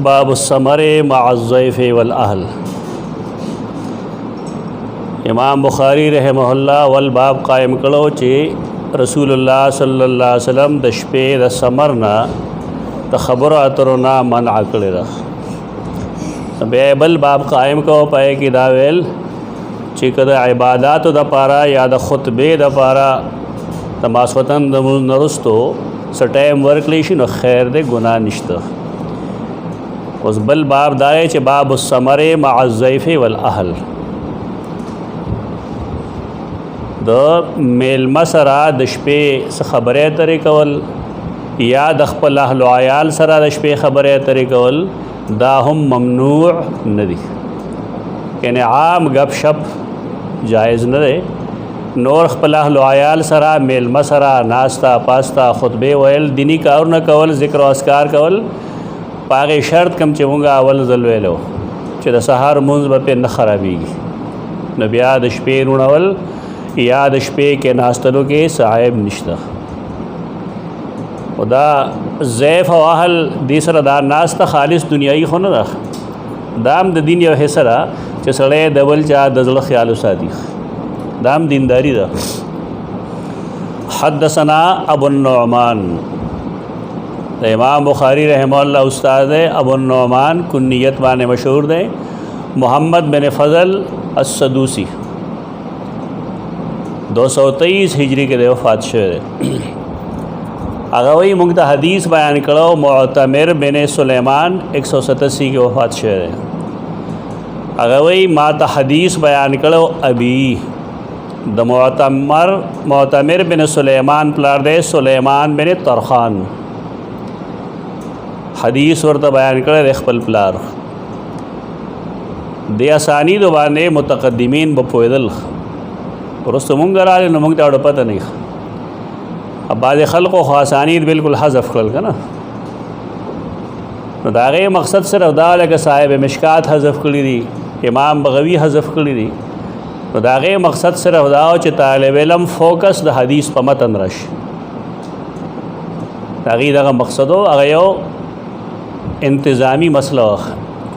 باب الثمر مع الضيف والاهل. امام بخاری رحمه الله ول باب قائم کړو چې رسول الله صلی الله علیه وسلم د شپې د ثمر نه د خبرو اترو نه منع کړی دا. بیا بل باب قائم کو پای کې دا ویل چې کله عبادت د پاره یا د خطبه د پاره د ماسوتن د نرستو سټایم ورکلی شي نو خیر دې ګناه نشته. اوس بل باب دای چې باب الثمر مع الضيف والاهل. د میلمه سره د شپې څه خبرې اترې کول یا د خپل اهل او عیال سره د شپې خبرې اترې کول دا هم ممنوع نه دي. یعنی عام غپ شپ جایز نه دی. نور خپل اهل او عیال سره میلمه سره ناستا پاستا خطبه ویل دینی کارونه کول ذکر او اذکار کول پاغه شرط کم چې مونږه اول ځل ویلو چې د سحر مونږ به نه خرابېږي نو بیا د شپې رونول یا د شپې کې ناستلو کې صاحب نشته. او دا ضیف او اهل دې سره دا ناسته خالص دنیایي خو نه ده. دام د دین یو حصه ده چې سړی د بل چا د زړه خیال وساتي. دام دینداری ده. حدثنا ابو النعمان د امام بخاری رحمه الله استاد ابو النعمان کنیت باندې مشهور دی محمد بن فضل السدوسی 223 هجری کې د وفات شوی دی. هغه وی موږ ته حدیث بیان کړو معتمر بن سلیمان 187 کې وفات شوی دی. هغه وی ما ته حدیث بیان کړو ابي د معتمر بن سلیمان پلار دی سلیمان بن طرخان حدیث ورته بیان کړی د خپل پلار د اسانید باندې متقدمین به پوهېدل ورسته مونږ راغلي نو مونږ ته اړه پته نه. اب بعض خلقو خو اسانید بالکل حذف کړل که نه نو د هغې مقصد صرف دا لکه صاحب مشکات حذف کړي دي امام بغوی حذف کړي دي نو د هغې مقصد صرف دا چې طالب علم فوکس د حدیث په متن راشي. د هغې دغه مقصد و هغه یو انتظامی مسله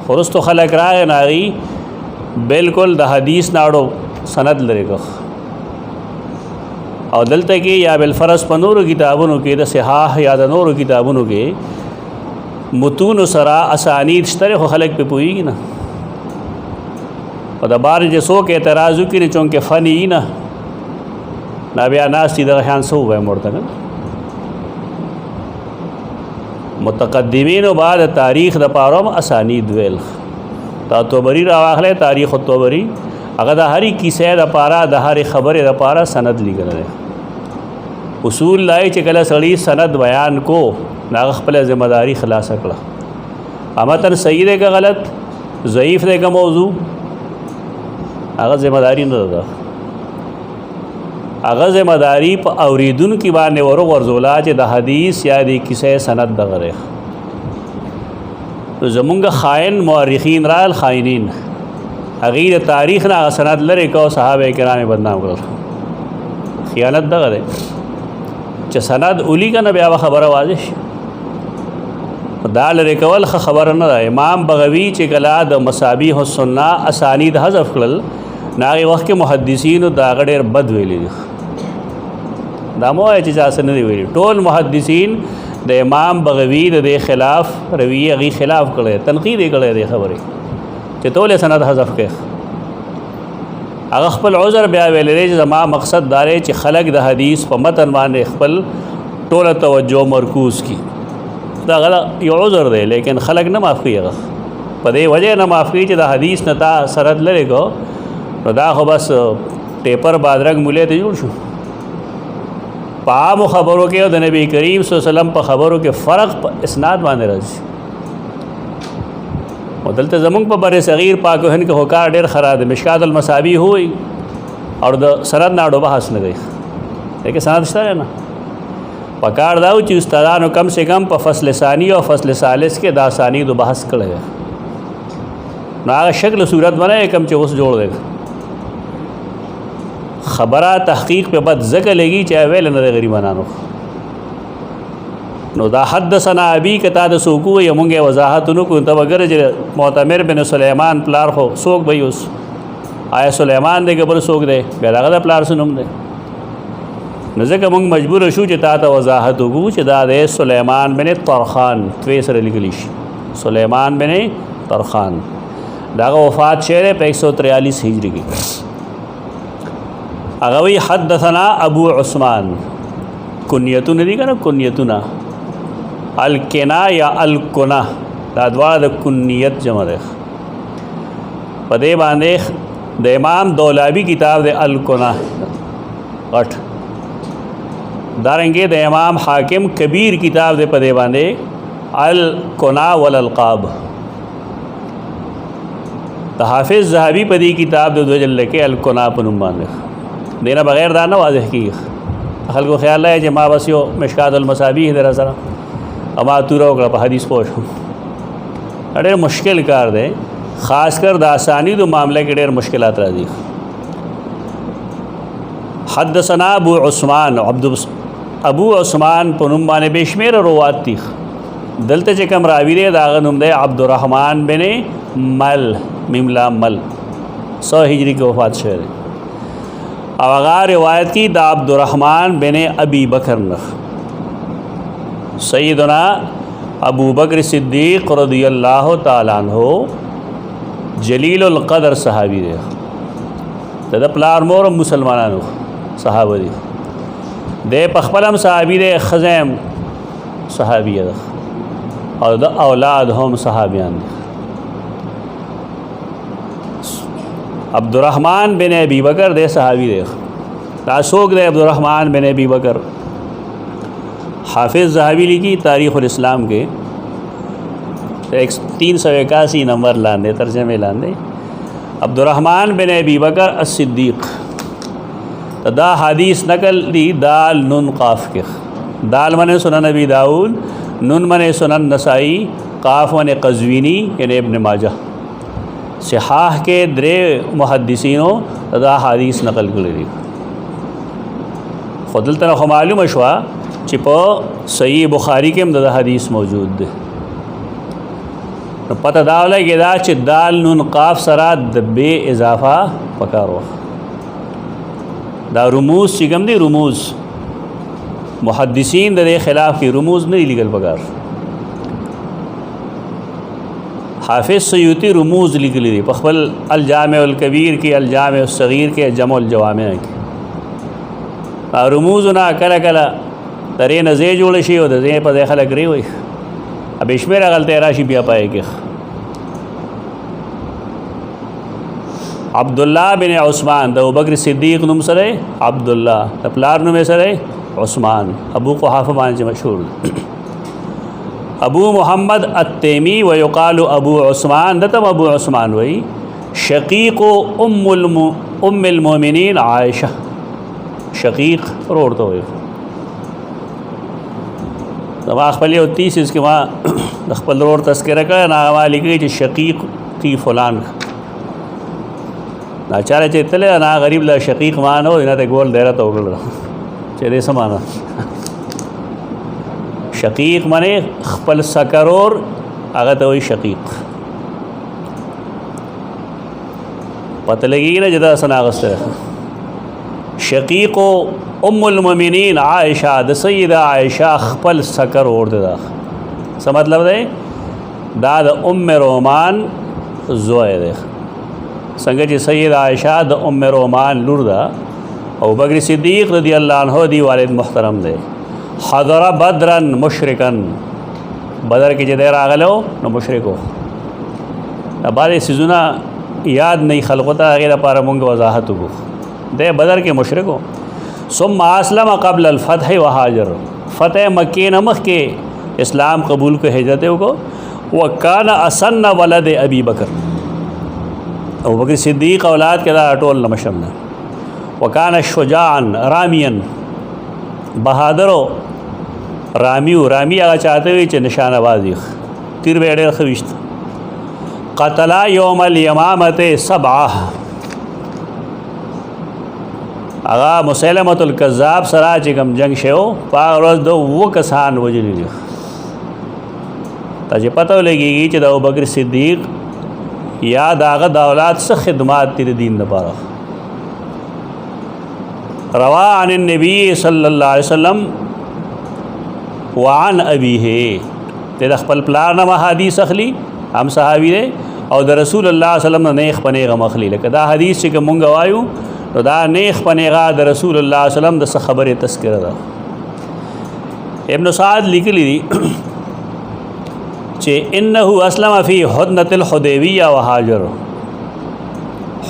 خورستو خلق راغی ناغي بالکل د حدیث ناړو سند لري کو او دلته کې یا بالفرض په نورو کتابونو کې د صحاح یا د نورو کتابونو کې متون سره اسانید شته خو خلق په پويږي نه او د بار چې څوک اعتراض وکړي چونکه فنی نه بیا ناس دې د خیان سو وای مرته متقدمین و بعد تاریخ د پاروم اسانید ویل تا طبری راواخله تاریخ الطبری هغه د هری کیسه د پارا د هر خبره د پارا سند لیکل دی. اصول لای چې کله سړی سند بیان کو ناغه خپل ذمہ داری خلاص کړه امتن صحیح دی که غلط ضعیف دی که موضوع هغه ذمہ داری نه ده. هغه ذمہ داری په اوریدونکو باندې ورغورځولا چې د حدیث یا د کیسه سند دغه دی. زمونږ خائن مورخین رال خائنین هغې د تاریخ نه سند لرې کو صحابه کرام بدنام کړل. خیانت دغه دی چې سند اولی که نه بیا به خبره واضح شي دا لرې کول ښه خبره نه ده. امام بغوی چې کله د مصابیح السنه اسانید حذف کړل نو هغې وخت کې محدثینو د هغه ډېر بد ویلي دي. دا مو وایه چې چا څه نه دي ویلي. ټول محدثین د امام بغوی د دې خلاف رویې هغې خلاف کړی تنقید یې کړی دی خبرې چې ټول یې سند حذف کړي. هغه خپل عذر بیا ویلی دی چې زما مقصد دا دی چې خلک د حدیث په متن باندې خپل ټوله توجه مرکوز کړي. دا هغه یو عذر دی لیکن خلک نه معاف کړي. هغه په دې وجه نه معاف کړي چې د حدیث نه تا سند لرې کو نو دا خو بس ټیپر بادرنګ مولې ته جوړ شو. په عامو خبرو کې او د نبی کریم صلی الله علیه وسلم په خبرو کې فرق په اسناد باندې راځي. او دلته زمونږ په بر صغیر پاک و هند کې هوکار ډېر خراب دی. مشکات المصابیح ہوئی او د سند ناړو بحث نه کوي لیکن سند شته نه پکار دا چې استادانو کم سے کم په فصل ثانی او فصل ثالث کې دا اسانید بحث کړی نو هغه شکل صورت باندې کم چې اوس جوړ دی خبره تحقیق په بد ځکه لګي چې ویل نه غریبانو نو دا حدثنا ابي کتا د سوکو یمونګه وضاحت نو کو ته وګره چې معتمر بن سليمان پلار خو سوک به اوس آیا سليمان دې قبر سوک دې بیا هغه پلار سنوم دې نو ځکه موږ مجبور شو چې تا ته وضاحت وکړو چې دا د سليمان بن طرخان توی سره لیکلی شي سليمان بن طرخان داغه وفات شهر په 143 هجری کې هغه وی حدثنا ابو عثمان کنیتون دي کنه کنیتونه الکنا یا الکنا دا دواړه د کنیت جمع ده په دې باندې د امام دولابی کتاب د الکنا غټ دارنګه د امام حاکم کبیر کتاب د په دې باندې الکنا والالقاب د حافظ ذهبی په دې کتاب د دوجل کې الکنا په نوم باندې دینه بغیر دا نه واضح کیږي خلکو خیال لای چې ما بس یو مشکات المصابیح در سره اما تورو کړه په حدیث پوښ ډېر مشکل کار دی خاص کر د اسانید معاملې کې ډېر مشکلات راځي حدثنا ابو عثمان ابو عثمان په نوم باندې بشمیر روات دي دلته چې کوم راوی دی دا نوم دی عبدالرحمن بن مل مملا مل 100 هجری کې وفات شوی دی او هغه روایت کی دا عبدالرحمن بن ابی بکر نه سیدنا ابو بکر صدیق رضی اللہ تعالی عنہ جلیل القدر صحابی دی د پلار مور مسلمانانو صحابه دي د پخپلم صحابي دی خزم صحابي ده او د اولاد هم صحابيان دي عبدالرحمن بن ابی بکر دے صحابی دے دا سوک دے عبدالرحمن بن ابی بکر حافظ ذهبی لکھی تاریخ الاسلام کے 381 نمبر لاندے ترجمے لاندے عبدالرحمن بن ابی بکر الصدیق دا حدیث نقل دی دال نون قاف کے دال من سنن ابی داود نون من سنن نسائی قاف من قزوینی یعنی ابن ماجہ صحاح کے درے محدثینوں دا حدیث نقل کړي خود دلته معلوم شوا چې په صحیح بخاری کې هم دا حدیث موجود دی نو پته دا ولګي دا چې دال نون قاف سره د بے اضافه پکارو دا رموز چې کوم دي رموز محدثین د خلاف کی رموز نه لیکل پکار حافظ سیوطی رموز لیکلی دی خپل الجامع الکبیر کې الجامع الصغیر کې جمع الجوامع کې رموز نه کله کله درې نه زی جوړ شي او د زی په ځای خلک ری وي اب شمیره غلطه راشي بیا پای کې عبداللہ بن عثمان د ابوبکر صدیق نوم سره عبداللہ د پلار نوم سره عثمان ابو قحافه باندې مشهور ابو محمد التیمی ویقال ابو عثمان دتم ابو عثمان وی شقیق ام المؤمنین عائشہ شقیق روڑتا ہوئے دما خپل یو 30 کې ما د خپل روڑ تذکرہ کړه نا والی کې چې شقیق کی فلان نا چاره چې تل نا غریب لا شقیق مانو نه ته ګول ډیره تو وکړه چې دې سمانا شقیق معنی خپل سکرور هغه ته وي شقیق پته لګی نه جدا سنا غسته شقیق ام المؤمنین عائشہ د سیدہ عائشہ خپل سکر اور دا څه مطلب دی دا د ام رومان زوی دی څنګه چې سیدہ عائشہ د ام رومان لور ده او بکر صدیق رضی اللہ عنہ دی والد محترم دی حضر بدرن مشرکن بدر کې چې دی راغلو نو مشرکو بعضې سیزونه یاد نه خلقو ته هغې لپاره مونږ وضاحت وکړو دی بدر کې مشرکو ثم اسلم قبل الفتح وهاجر فتح مکې نه مخکې اسلام قبول کو هجرت وکړو وکان اسن ولد ابی بکر ابو بکر صدیق اولاد کې دا ټول نمشم نه وکان شجاعا رامیا بہادرو رامی هغه چاته وي چې نشانه بازی تیر به ډېر خويشت قتلا یوم الیمامه 7 هغه مسلمة الکذاب سره چې کوم جنگ شو په ورځ 2 کسان وجلی ته چې پته ولګېږي چې د ابوبکر صدیق یا د هغه د اولاد څه خدمات دي د دین لپاره. روا عن النبي صلی الله علیه وسلم وعن ابیه، د خپل پلار نه حدیث اخلي، هم صحابي دی، او د رسول الله صلی الله علیه وسلم نه نیخ پنیغه مخلي. لکه دا حدیث چې مونږ وایو نو دا نیخ پنیغه د رسول الله صلی الله علیه وسلم د څه خبره تذکره ده. ابن سعد لیکلی دی چې انه اسلم فی حدنة الحدیبیہ وهاجر،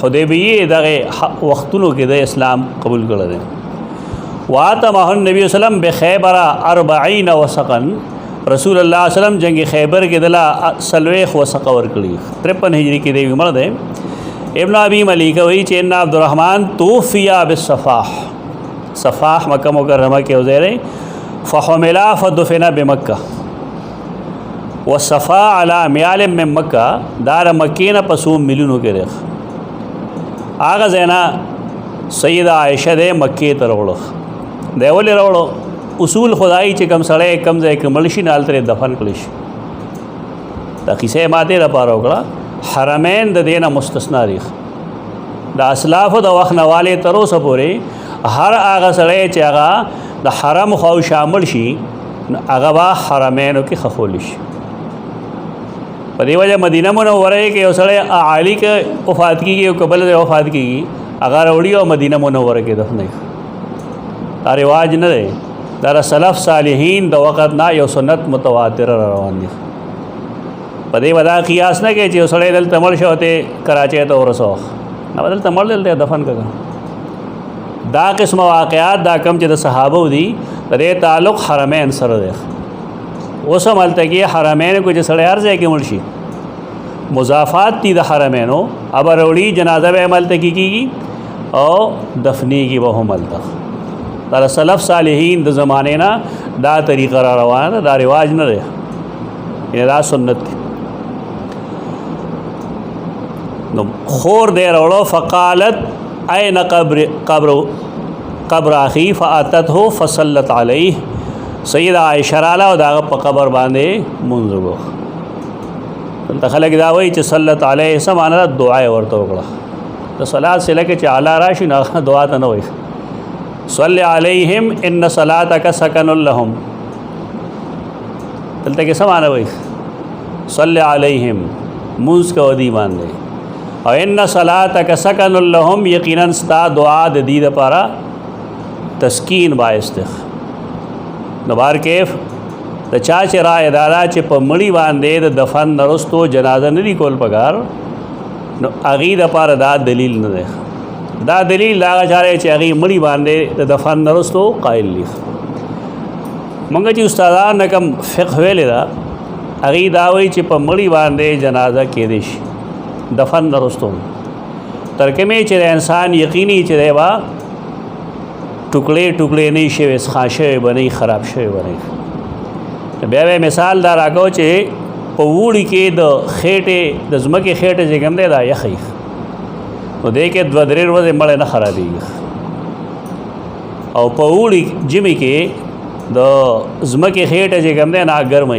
حدیبیه دغه وختونو کې د اسلام قبول کړل دي. واتمه النبی صلی الله علیه وسلم بخیبر 40 وسقا، رسول الله صلی الله علیه وسلم جنگ خیبر کې دلا سلويخ وسقه ور کړی 53 هجری کې دی عمر ده. ابن ابي ملیکه وی چې ان عبد الرحمن توفیا بالصفاح، صفاح مکه مکرمه کې وزیره، فحملا فدفن بمکه والصفا على میال من مکه، دار مکینه پسوم ملونو کې ده. هغه زینا سیدہ عائشہ دے مکی ته وروړو، دی ولې وروړو؟ اصول خدای چې کم سړی کم ځای کې مړ شي نه هلته دفن کړی شي. دا کیسه ما دې لپاره وکړه، حرمین د دې نه مستثنا دي. د اسلافو د وخت نه والې تر اوسه پورې هر هغه سړی چې هغه د حرم خو شامل شي هغه به حرمینو کې ښخول شي. په دې وجه مدینه منوره کې یو سړی عالی کې وفات کېږي او قبل د وفات کېږي هغه راوړي او مدینه منوره کې دفنوي. دا رواج نه دی، دا سلف صالحین د وخت نه یو سنت متواتر روان دي. په دې ودا قیاس نه کوي چې یو سړی دلته مړ شو ته کراچۍ ته ورسو، نه دلته مړ دلته دفن کړه. دا قسم واقعات دا کم چې د صحابه دي د تعلق حرمین سره دی. اوس هم هلته کې حرمین کو چې سړی هر ځای کې مړ شي مضافات دي د حرمینو، اب وروړي جنازه به عمل ته کیږي او دفنېږي به هم هلته. دا سلف صالحین د زمانې نه دا طریقه را روانه ده، دا رواج نه دی، دا سنت دی. نو خور دی راوړو، فقالت این قبر اخی فاتته فصلت علیه، سیدہ عائشہ راله او داغه په قبر باندې مونږ وکړو. دلته خلک دا وایي چې صلت علیه څه معنا ده؟ دعا یې ورته وکړه. د صلات سره کې چې اعلی راشي نه دعا ته نه وایي. صلی علیہم ان صلاتک سکن لهم، دلته کې څه معنا وایي؟ صلی علیہم مونږ کو دی باندې، او ان صلاتک سکن لهم یقینا ستا دعا د دې لپاره تسکین باعث ده. نو بار کیف د چا چې رائے دادا چې په مړی باندې د دفن نرستو جنازه نه دی کول پکار، نو هغې دپاره دا دلیل نه دی. دا دلیل دا هغه چاره چې هغې مړی باندې د دفن نرستو قایل دي. مونږ چې استادان نه کوم فقه ویلې ده هغې دا وایي چې په مړی باندې جنازه کېدی شي دفن نرستو، تر کومې چې د انسان یقیني چې دی به ټوکړې ټوکړې نه شوی، څښا شوی به نه خراب شوی به نه. بیا به مثال دا راکو چې په وړي کې د خېټې د ځمکې خېټې چې کوم دی دا یخی، نو دې کې 2-3 ورځې مړی نه خرابېږي، او په وړي ژمي کې د ځمکې خېټې چې کوم دی نه ګرمه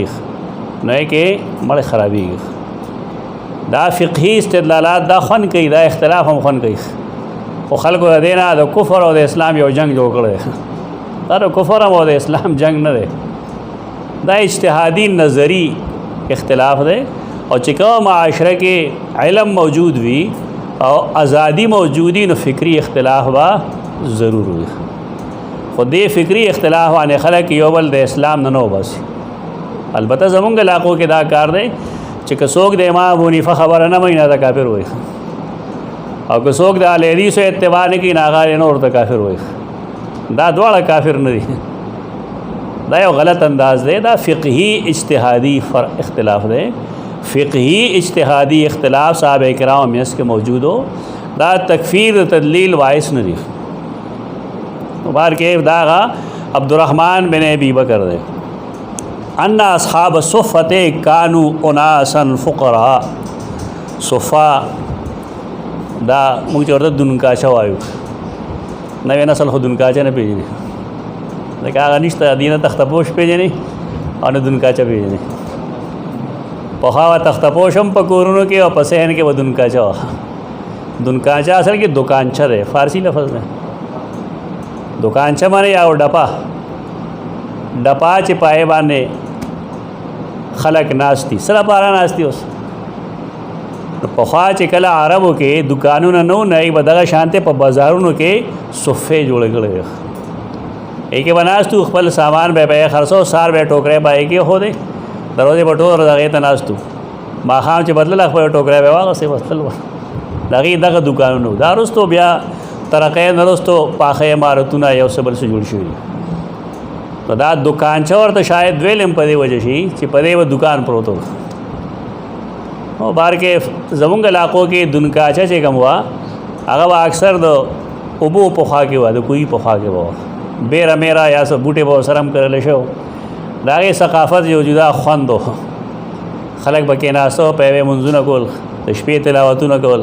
نو یې کې مړی خرابېږي. دا فقهي استدلالات دا خوند کوي، دا اختلاف هم خوند کوي. خو خلکو د دې نه د کفر او د اسلام یو جنگ جوړ کړی. دا د کفر او د اسلام جنگ نه دی، دا اجتهادي نظری اختلاف دی. او چې کوم معاشره کې علم موجود وي او ازادي موجودی نو فکری اختلاف با ضرور وي. خو دې فکری اختلاف باندې خلک یو بل د اسلام نه نو باسي. البته زمونږ علاقو کې دا کار دی چې که څوک د امام ابو حنیفه خبره نه مانی دا کافر وایي، او که څوک د اهل حدیثو اتباع نه کوي نو هغه نور ته کافر وایي. دا دواړه کافر نه دي، دا یو غلط انداز دی. دا فقهي اجتهادي اختلاف دی، فقهي اجتهادي اختلاف صحابه کرام میں اس کے موجود ہو، دا تکفیر تدلیل باعث نه دي. بار کې دا عبد الرحمن بن ابي بکر دی ان اصحاب الصفه كانوا اناسا فقراء. صفا دا موږ ورته دونکاچه وایو، نوې نسل خو دونکاچه نه پیژني، ځکه هغه نشته دینه تخته پوش پیژني او نه دونکاچه پیژني. پخوا و تختپوش هم په کورونو کې او په صحن کې و دونکاچه وه. دونکاچه اصل کې دکانچه دی، فارسی لفظ دی. دکانچه باندې یا ډپا چې پای باندې خلق ناستی سره پارا ناستی. اوس پخوا چې کله عربو کې دکانونه نو نه به دغه شانته په بازارونو کې صفې جوړ کړي. ایکې بناستو خپل سامان به خرڅو، سار به ټوکرې به کې هو دی دروازه په ټور دغه ته ناستو. ماښام چې بدل خپل ټوکرې به واغسې وستل دغه دکانونو. دا وروستو بیا ترقی نه وروستو پاخه عمارتونه یو څه بل څه جوړ شوي. نو دا دکانچه ورته شاید ویلم په دې وجه شي چې په دې به دکان پروت و. نو بار کې زمونږ علاقو کې دونکاچه چې کوم وه هغه به اکثر د اوبو په خوا کې وه، د کوهي په خوا کې به وه. بیره میره یا څه بوټې به ورسره هم کرلی شو. د هغې ثقافت یو جدا خوند و. خلک به کېناستو، په یوې منځونه کول، د شپې تلاوتونه کول.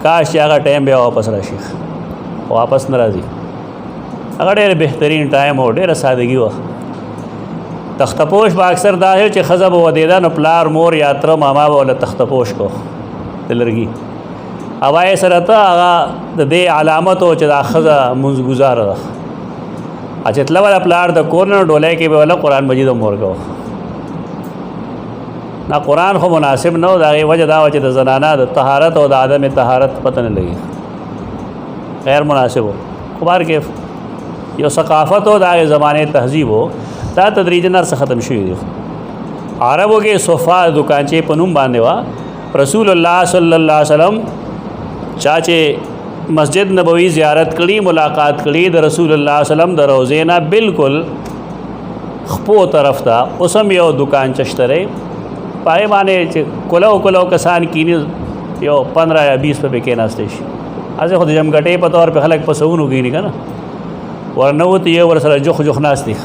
کاش چې هغه ټایم بیا واپس راشي، واپس نه راځي. هغه ډېر بهترین ټایم و، ډېره سادګي وه. تختپوش به اکثر دا چې ښځه به ودېده نو پلار مور یا تره ماما به ورله تختپوش کو د لرګي. هوایې سره ته هغه د دې علامت و چې دا ښځه مونځ ګزاره ده. چې تله وله پلار د کور نه ډولۍ کې به وله قرآن مجید هم ورکوه. دا قرآن خو مناسب نه و. د هغې وجه دا وه چې د زنانه د طهارت او د عدم طهارت پته نه لګي، غیر مناسب و. خو بار کې یو ثقافت و، د هغې زمانې تهذیب و، دا تدریجاً هر څه ختم شوي دي. عربو کې صفا دکانچې په نوم باندې وه. رسول الله صلی الله علیه وسلم چا چې مسجد نبوي زیارت کړي، ملاقات کړي د رسول الله صلی الله علیه وسلم د روضې نه بالکل خپو طرف ته اوس هم یو دکانچه شته دی. په هغې باندې چې کلو کسان کیني، یو 15 یا 20 په کېناستی شي. هسې خو د جمګټې په طور په خلک په سوونو کیني که نه، ورنوت یو ورسره جوخ ناستي.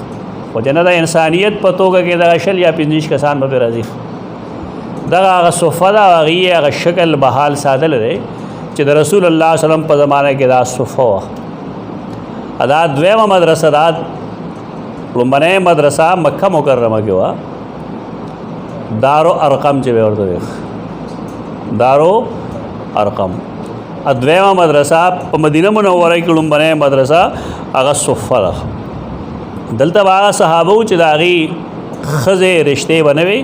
خو چې نه د انسانیت په توګه کې دغه 20 یا 25 کسان به پرې راځي. دغه هغه صفه ده، هغه شکل بحال ساتلی دی چې د رسول الله صلی الله علیه وسلم په زمانه کې دا صفه وه. دا دویمه مدرسه ده. لومبنۍ مدرسه مکه مکرمه کې وه، دارو ارقم چې به ورته وایي، دارو ارقم. دویمه مدرسه په مدینه منوره کې لومبنۍ مدرسه هغه صفه ده. دلته به هغه صحابه وو چې د هغې ښځې رشتې به نه وې،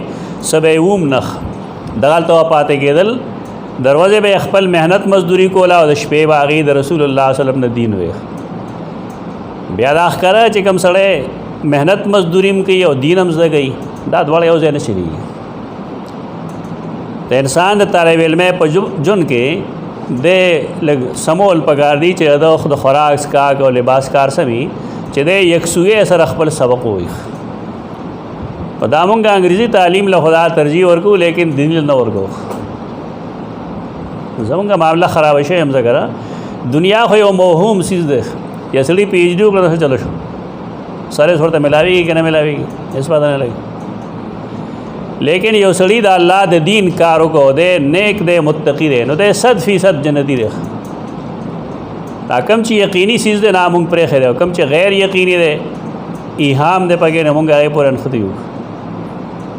څه به یې وم نخ دغلته به پاتې کېدل. دروازې به خپل محنت مزدوري کوله او د شپې به هغې د رسول الله صلی الله علیه وسلم نه دین وی. بیا دا ښکاره چې کوم سړی محنت مزدوري هم کوي او دین هم زده کوي، دا دواړه یو ځای نه چلېږي. د انسان د طالب علمۍ په ژوند کې د لږ سمول پکار دی چې د خوراک څښاک او لباس کار سمي، چې د یکسویۍ سره خپل سبق ووایي. په دا مونږ انګریزي تعلیم له خدا ترجیح ورکوو، لیکن دیني نه ورکوو. زمونږ معامله خراب شوی هم ځکه دنیا خو یو موهوم څیز دی. یا سړي PhD وکړه داسې چلو شو، سره ورته ملاوېږي که نه ملاوېږي هېڅ پته نه لګي. لیکن یو سړي د الله د دین کار وکړو، دی نیک دی، متقي دی، نو دی 100% جنتي دی. دا کم چې یقیني څیز دی نه مونږ پرېښی دی، او کم چې غیر یقیني دی ایهام دی پکې، نه مونږ هغې پورې نښتي یو.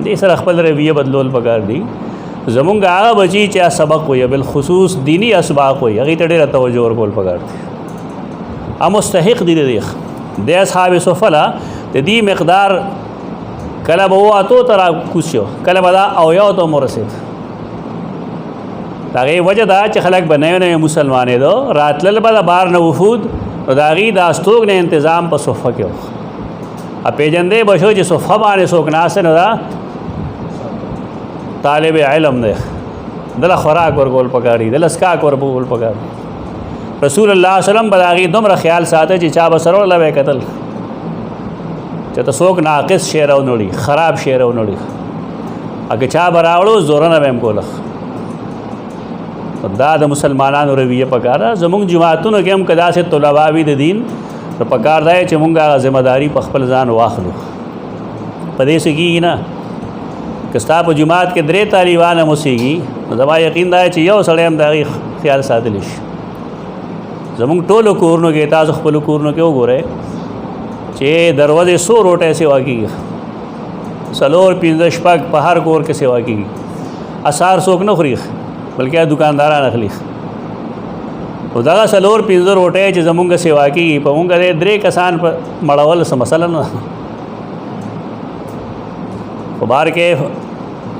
دې سره خپل رویه بدلول پکار دی. زمونږ هغه بچي چې سبق وایي، بالخصوص دینی اسباق وایي، هغې ته ډېره توجه ورکول پکار دی. مستحق دی د اصحاب صفه له د دې مقدار کله به واتو ته راکوز شو، کله به دا اویاو ته هم ورسېد. د هغې وجه دا چې خلک به نوی نوی مسلمانېدو، راتلل به د بار نه وفود، نو د هغې د استوګنې انتظام په صفه کې و. پېژندی به شو چې صفه باندې څوک ناست نه ده، طالب علم دی، دله خوراک ورکول پکار دي، دله څښاک ورکول پکار دي. رسول الله صلی الله علیه وسلم به د هغې دومره خیال ساته چې چا به سره ورله به یې کتل چې ته څوک ناقص شی راونړي، خراب شی راونړي. که چا به راوړو زورنه به یې کوله. دا د مسلمانانو رویه پکار ده. زمونږ جماعتونو کې هم که داسې طلبا وي د دین، نو پکار دی چې مونږ هغه ذمهداري په خپل ځان واخلو. په دې څه کېږي نه که ستا په جماعت کې 3 طالبان هم اوسېږي، نو زما یقین دا چې یو سړی هم د هغې خیال ساتلی شي. زمونږ ټولو کورونو کې، تاسو خپلو کورونو کې وګورئ چې دروازې 100 روټۍ سیوا کېږي. سلور پنځه شپږ په هر کور کې سیوا کېږي. اثار څوک نه خوري بلکې دکانداران اخلي. او دغه سلور پنځه روټۍ چې زمونږ سیوا کېږي په مونږ درې کسان په مړول څه مسله نه. خو بار کې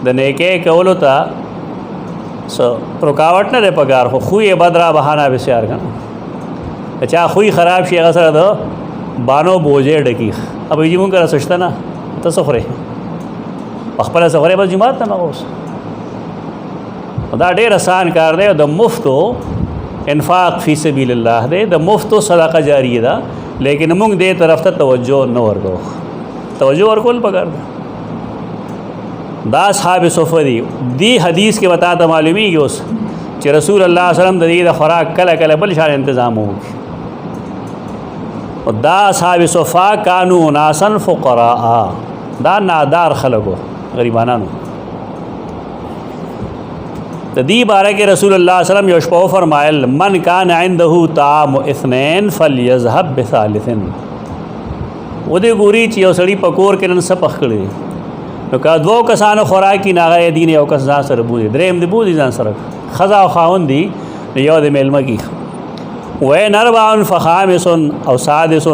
د نیکۍ کولو ته څه رکاوټ نه دی پکار، خو خوی بد را بهانه بسیار کنه. چا خوی خراب شي هغه سره د بانو بوجې ډکي. اب یې مونږ را سشته نه ته څه خورې خپله څه خورې بس جومات ته مغه اوس. دا ډېر آسان کار دی. د مفتو انفاق فی سبیل الله دی، د مفتو صدقه جاریه ده، لیکن موږ دې طرف ته توجه نه ورکو. توجه ورکول پکار ده. دا اصحاب صفه دی حدیث کې وتا ته معلومیږي اوس چې رسول الله صلی الله علیه وسلم د دې د خوراک کله کله بل شان تنظیم وکړي. او دا اصحاب صفه کانو ناسن فقراء، دا نادار خلکو غریبانانو. د دې باره کې رسول الله صلی الله علیه وسلم یو شپه فرمایل من کان عنده طعام اثنين فليذهب بثالث. و دې ګوري چې یو سړی پکور کې نن سپخ کړي نو که دوه کسانو خوراکي ناغه دین یو کس ځان سره بوزي، دریم دی بوزي ځان سره، خزا او خاوند دی یو د میلمه کی. و نربع فخامس او سادس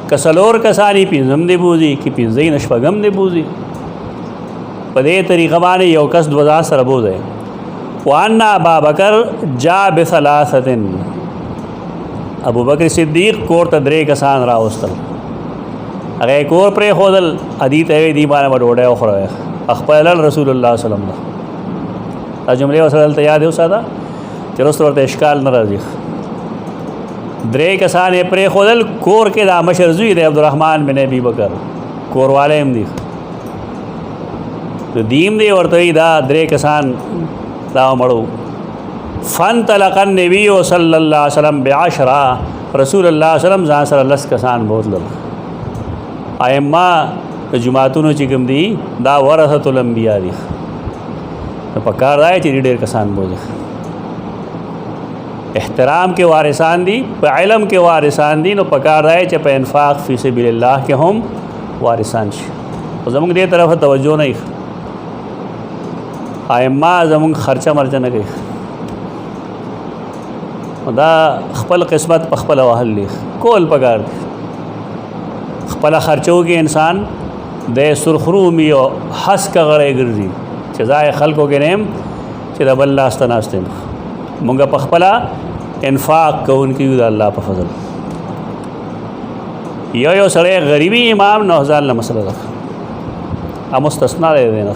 کسلور کسانی پنځم دی بوزي کی پنځه نشپغم دی بوزي. په دې طریقه باندې یو کس دوه ځان سره بوزي. وان ابا بکر جاء بثلاثه، ابو بکر صدیق کور ته درې کسان راوستل. هغه کور پرې خودل حدیث وی دی باندې وډوډه او خوره خپل رسول الله صلی الله علیه وسلم. دا جمله وسره ته یاد اوساده چې رسول ورته اشکال ناراضي. درې کسان پرې خودل کور کې دا مشر زوی دی عبدالرحمن بن ابي بکر، کور والے هم دي ته دیم دی ورته دا درې کسان دا مړو. فانطلق النبي صلی الله علیه وسلم بعشرة، رسول الله صلی الله علیه وسلم ځان سره لس کسان بوتلل. ائمه د جماعتونو چې کوم دي دا ورثه الانبیاء دي، نو په کار دی چې ډېر کسان بوځي. احترام کې وارثان دي، په علم کې وارثان دي، نو په کار دی چې په انفاق فی سبیل الله کې هم وارثان شي. زموږ دې طرف توجه نه وي. ائمه زموږ خرچه مرچه نه کوي. دا خپل قسمت په خپل وهل دي کول پکار دي. خپل خرچو کې انسان د سرخرومي او حس کا غړې ګرځي چې ځای خلکو کې نیم چې د بل لاس ته ناشته. مونږ په خپل انفاق کوونکي یو د الله په فضل. یو سړی غریبي امام نه ځان له مسله ده ا مستثنا دی نه.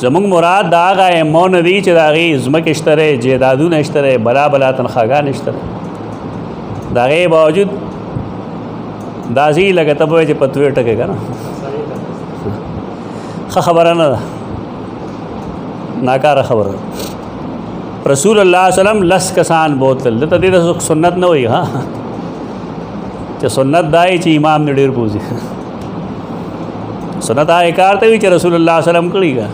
زمونږ مراد دا هغه امون دي چې دا غي زمکه اشتره جیدادونه اشتره بلا بلا تنخواګان اشتره، دا غي باوجود دازی لګته په چې پتوې ټکه کنه خبره نه ده، ناکاره خبره. رسول الله صلی الله علیه وسلم لس کسان بوتل ته دې سنت نه وي. ها چې سنت دای چې امام نه ډیر بوزي. سنت آی کار ته وی چې رسول الله صلی الله علیه وسلم کړیږي.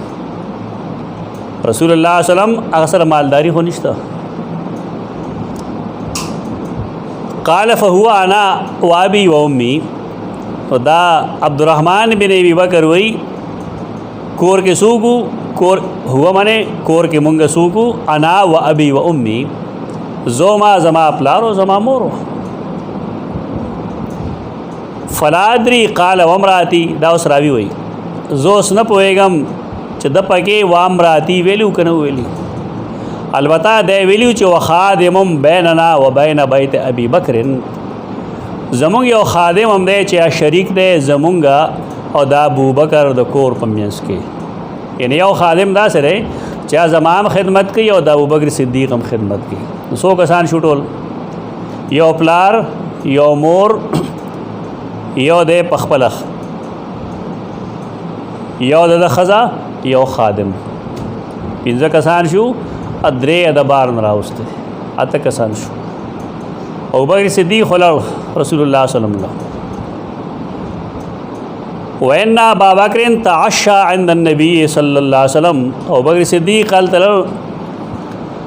رسول الله صلی الله علیه وسلم اکثر مالداری خو نشته. قال فهو انا وابي وامي. تو دا عبدالرحمن بن ابي بکر وی کور کې سوګو، کور هو منه کور کې مونږ سوګو، انا و ابي و امي، زما زما پلارو زما مورو. فلادری قال وامراتی، دا اوس راوی وی زوس نه پوهېږم چې د پکې وامراتی ویلو کنه ویلی. البته د ویلیو چې وخادم بیننا و بین بیت ابي بکر، زمونږ یو خادم هم دی چې شریک دی زمونږ او د ابو بکر د کور په منځ کې. یعنی یو خادم داسې دی چې زمام خدمت کوي او د ابو بکر صدیق هم خدمت کوي. څو کسان شو ټول؟ یو پلار، یو مور، یو د پخپلخ، یو د خزا، یو خادم. پنځه کسان شو. ادرې د بار نه راوسته اته کسان شو. ابو بکر صدیق رسول الله صلی الله علیه وسلم. وان ابا بکر تعشى عند النبي صلی الله علیه وسلم. ابو بکر صدیق قال تل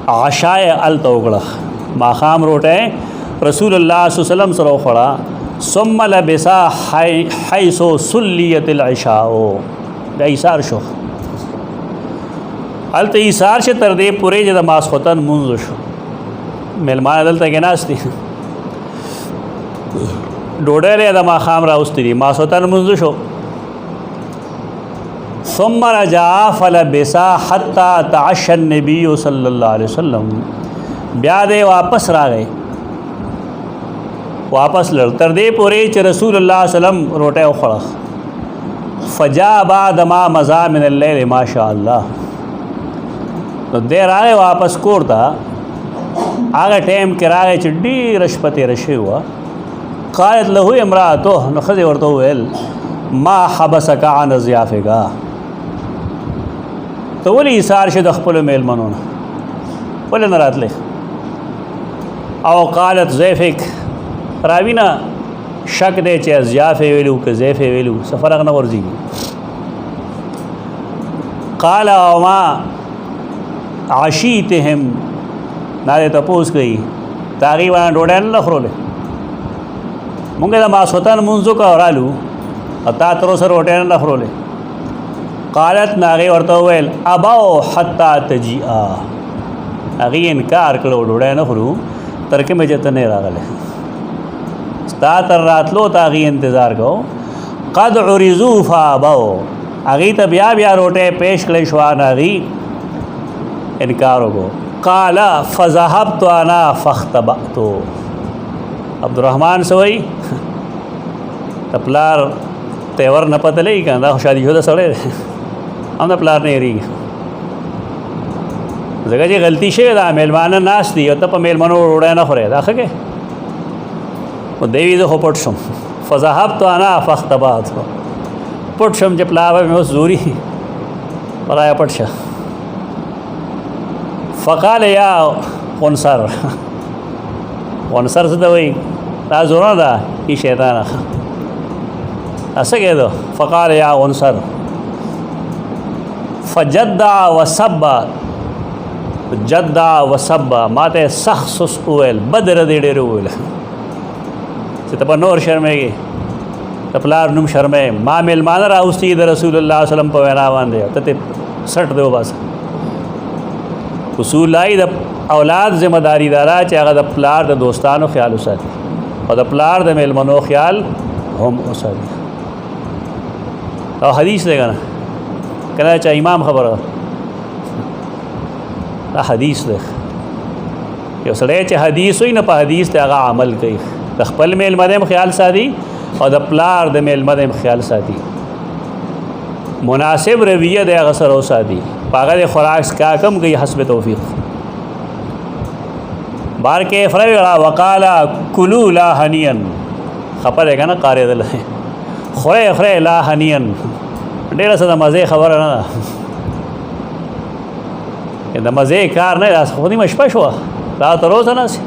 عشاء ال توغړه ما خام روټه رسول الله صلی الله علیه وسلم سره خوړه. ثم لبس حيث صليت العشاء دا ایثار شو هلته ایثار شه تر دې پورې چې د ماسخوتن مونږ شو مېلمانه دلته کې ناستي ډوډۍ لري د ماښام راوستي دي ماسخوتن مونږ شو ثم رجع فلبس حتى تعشى النبي صلی الله علیه وسلم بیا دې واپس راغی واپس لړ تر دې پورې چې رسول الله صلی الله علیه وسلم روټه وخوړه فجاء بعد ما مضى من الليل ما شاء الله نو دې راغی واپس کور ته هغه ټایم کې راغی چې ډېره شپه تېره شوې وه قالت له امرأته نو ښځې ورته وویل ما حبسک عن ضیافک ته ولې ایثار شې د خپلو میلمنو نه ولې نه راتلې او قالت ضیفک راوی نه شک دی چې ضیاف ویلو که ضیف ویلو څه فرق نه ورځي قال او ما عشیتهم نا دې تپوس کوي تاغي باندې ډوډۍ نه خورولې مونږ د ماسوتن منځو کا ورالو اتا تر سره ډوډۍ نه خورولې قالت ناغي ورته ویل اباو حتا تجیئا هغه انکار کړو ډوډۍ نه خورو تر کې مې جته نه راغله ستا تر راتلو تاغي انتظار کو قد عرضوا فاباو هغه ته بیا روټه پیش کړې شو ناغي انکار وکړو قال فذهبت انا فاختبأت عبدالرحمن سوئی پلار تیور نه پته لګي کنه شادي شوه سره هم د پلار نه یریږي ځکه چې غلطي شوې ده میلمانه ناست دي او ته په میلمنو ډوډۍ نه خورې دا ښه کې خو دی وي زه خو پټ شم فذهبت انا فاختبأت پټ شم چې پلار به مې اوس زوري پرایا پټ شه فقال یا عنصر عنصر څه ته وایي دا زوره ده ای شیطانه څه کېدو فقال یا عنصر فجدع وسب جدع وسب ما ته سخت سس وویل بدر دې ډېر وویل چې ته به نور شرمېږي د پلار نوم شرمې ما میلمانه راوستي د رسول الله صلی الله علیه وسلم په وینا باندې ته سټ دی وباسه اصول لای د اولاد ذمہ داری دارا چې هغه د پلار د دوستانو خیال وساتي او د پلار د میلمنو خیال هم وساتي او حدیث دی کنه کله چې امام خبره دا حدیث دی یو سړی چې حدیث وي نه په حدیث ته هغه عمل کوي د خپل میلمنو خیال ساتي او د پلار د میلمنو خیال ساتي مناسب رویه د هغه سره وساتي پاگا دے خوراک کا کم گئی حسب توفیق بار کے فرا وقالا کلو لا ہنین خپه دی که نه قارېدل خورئ خورئ لا هنین ډېره څه د مزې خبره نه ده د مزې کار نه دی خو نیمه شپه شوه دا تر اوسه ناسې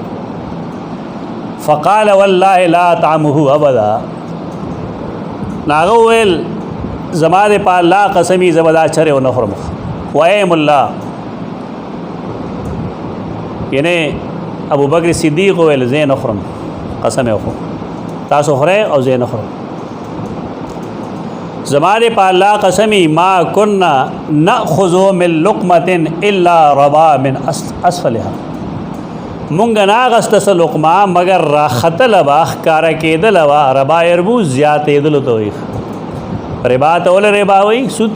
فقال والله لا طعمه ابدا ناغه وویل زما د په الله قسمي زه به دا چرې ونه خورم وایم الله یعنی ابو بکر صدیق ویل زه نه خورم قسم یې وخورم تاسو خورئ او زه نه خورم زما د په الله قسمي ما كنا ناخذ من لقمه الا ربا من اسفلها مونږ نه اخسته څه لقمه مگر راختل به ښکاره کېدل به ربا یربو زیاتېدلو ته وایي ربا ته ولې ربا وایي سود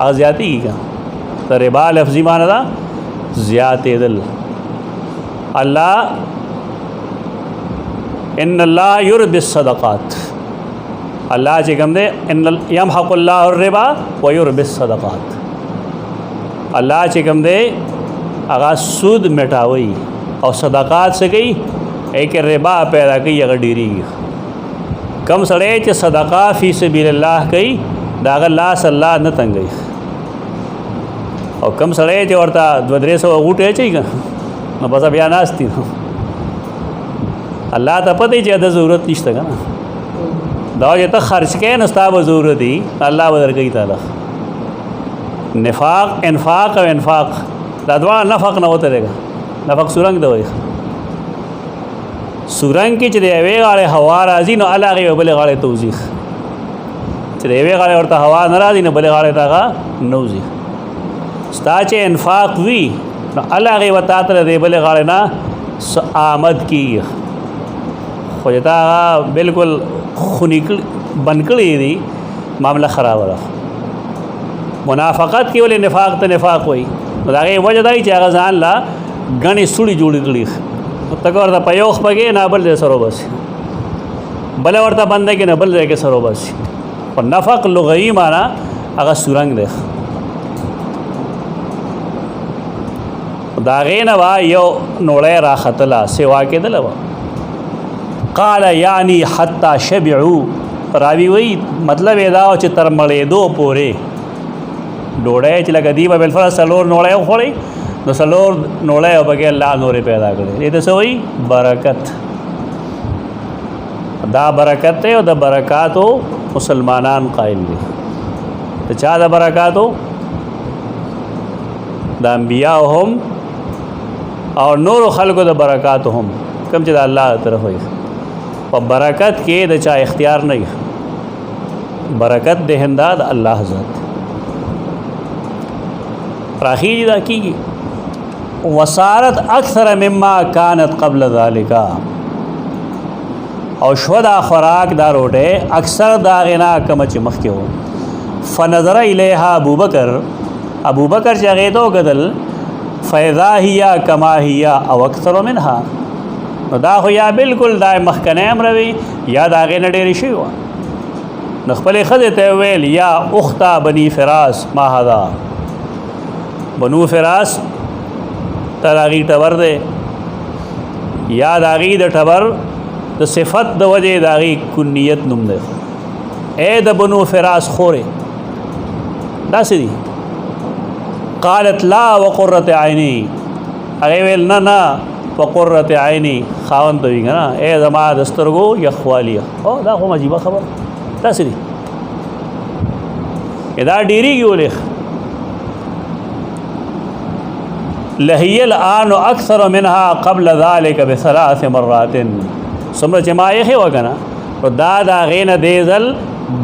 هغه زیاتېږي که ته ربا لفظي معنی ده زیاتېدل الله ان الله یربي الصدقات الله چې کوم دی ان یمحق الله الربا ويربي الصدقات الله چې کوم دی هغه سود مټاوي او صدقات څه کوي ایک ربا پیدا کوي هغه ډېرېږي کم سړی چې صدقه فی سبیل الله کوي د هغه لاس الله نه تنګوي او کم سړی چې ورته 200-300 غوټې اچوي که نو بس بیا ناست دي الله ته پته چې د ضرورت نشته که نه دا چې ته خرچ کوې نو ستا به ضرورت وي الله به درکوي تعالی نفاق انفاق او انفاق دا دواړه نفق نه وته دی نفق سورنګ ته وایي سورنګ کې چې د یوې غاړې هوا راځي نو الله هغې بلې غاړې ته وځي، چې د یوې غاړې ورته هوا نه راځي نو بلې غاړې ته هغه نه وځي. ستا چې انفاق وي نو الله هغې به تا ته د دې بلې غاړې نه آمد کېږي، خو چې تا هغه بلکل خوني بند کړي دي معامله خرابه ده. منافقت کې ولې نفاق ته نفاق وایي؟ نو د هغې وجه دا چې هغه ځان له ګڼې سوړي جوړې کړي، ته که ورته په یو خپه کې نه بل ځای سر وباسي، بله ورته بنده کې نه بل ځای کې سر وباسي. خو نفق لغوي معنا هغه سورنګ دی. د هغې نه به یو نوړی راختله سوا کېدله به. قال یعنی حتی شبعو، راوي وایي مطلب یې دا و چې تر مړېدو پورې ډوډۍ چې لکه دی به بالفرض څلور نوړی وخوړئ نو څلور نوړی او پکې الله نورې پیدا کړی. دې ته څه وایي؟ برکت. دا برکت دی او د برکاتو مسلمانان قائل دي. د چا د برکاتو؟ د انبیاء هم او نورو خلکو د برکاتو هم، کوم چې د الله طرف وي. په برکت کې د چا اختیار نه وي، برکت دهنده د الله ذات. راخیږي دا کېږي وسارت اکثر مما كانت قبل ذلك، او شو دا خوراک دا روټه اکثر دا غنا کم چې مخکې وو. فنظر الیها ابوبکر چې هغې ته وکتل فاذا هي کما هي او اکثر منها، نو دا خو یا بالکل دا مخکنی امر وي یا د هغې نه ډېرې شوي وه. نو خپلې ښځې ته یې ویل یا اخته بني فراس ما هذا، بنو فراس ته د هغې ټبر دی یا د هغې د ټبر د صفت د وجې د هغې کنیت نوم دی. ای د بنو فراس خورې داسې دي. قالت لا وقرة عیني، هغې ویل نه نه وقرة عیني خاوند ته وي که نه، ای زما د سترګو یخوالي. او دا خو عجیبه خبره داسې دي. دا ډېرېږي ولې لهي الآن اکثر منها قبل ذلك بثلاث مرات، څومره چې ما یې وه که نه نو دا د هغې نه دې ځل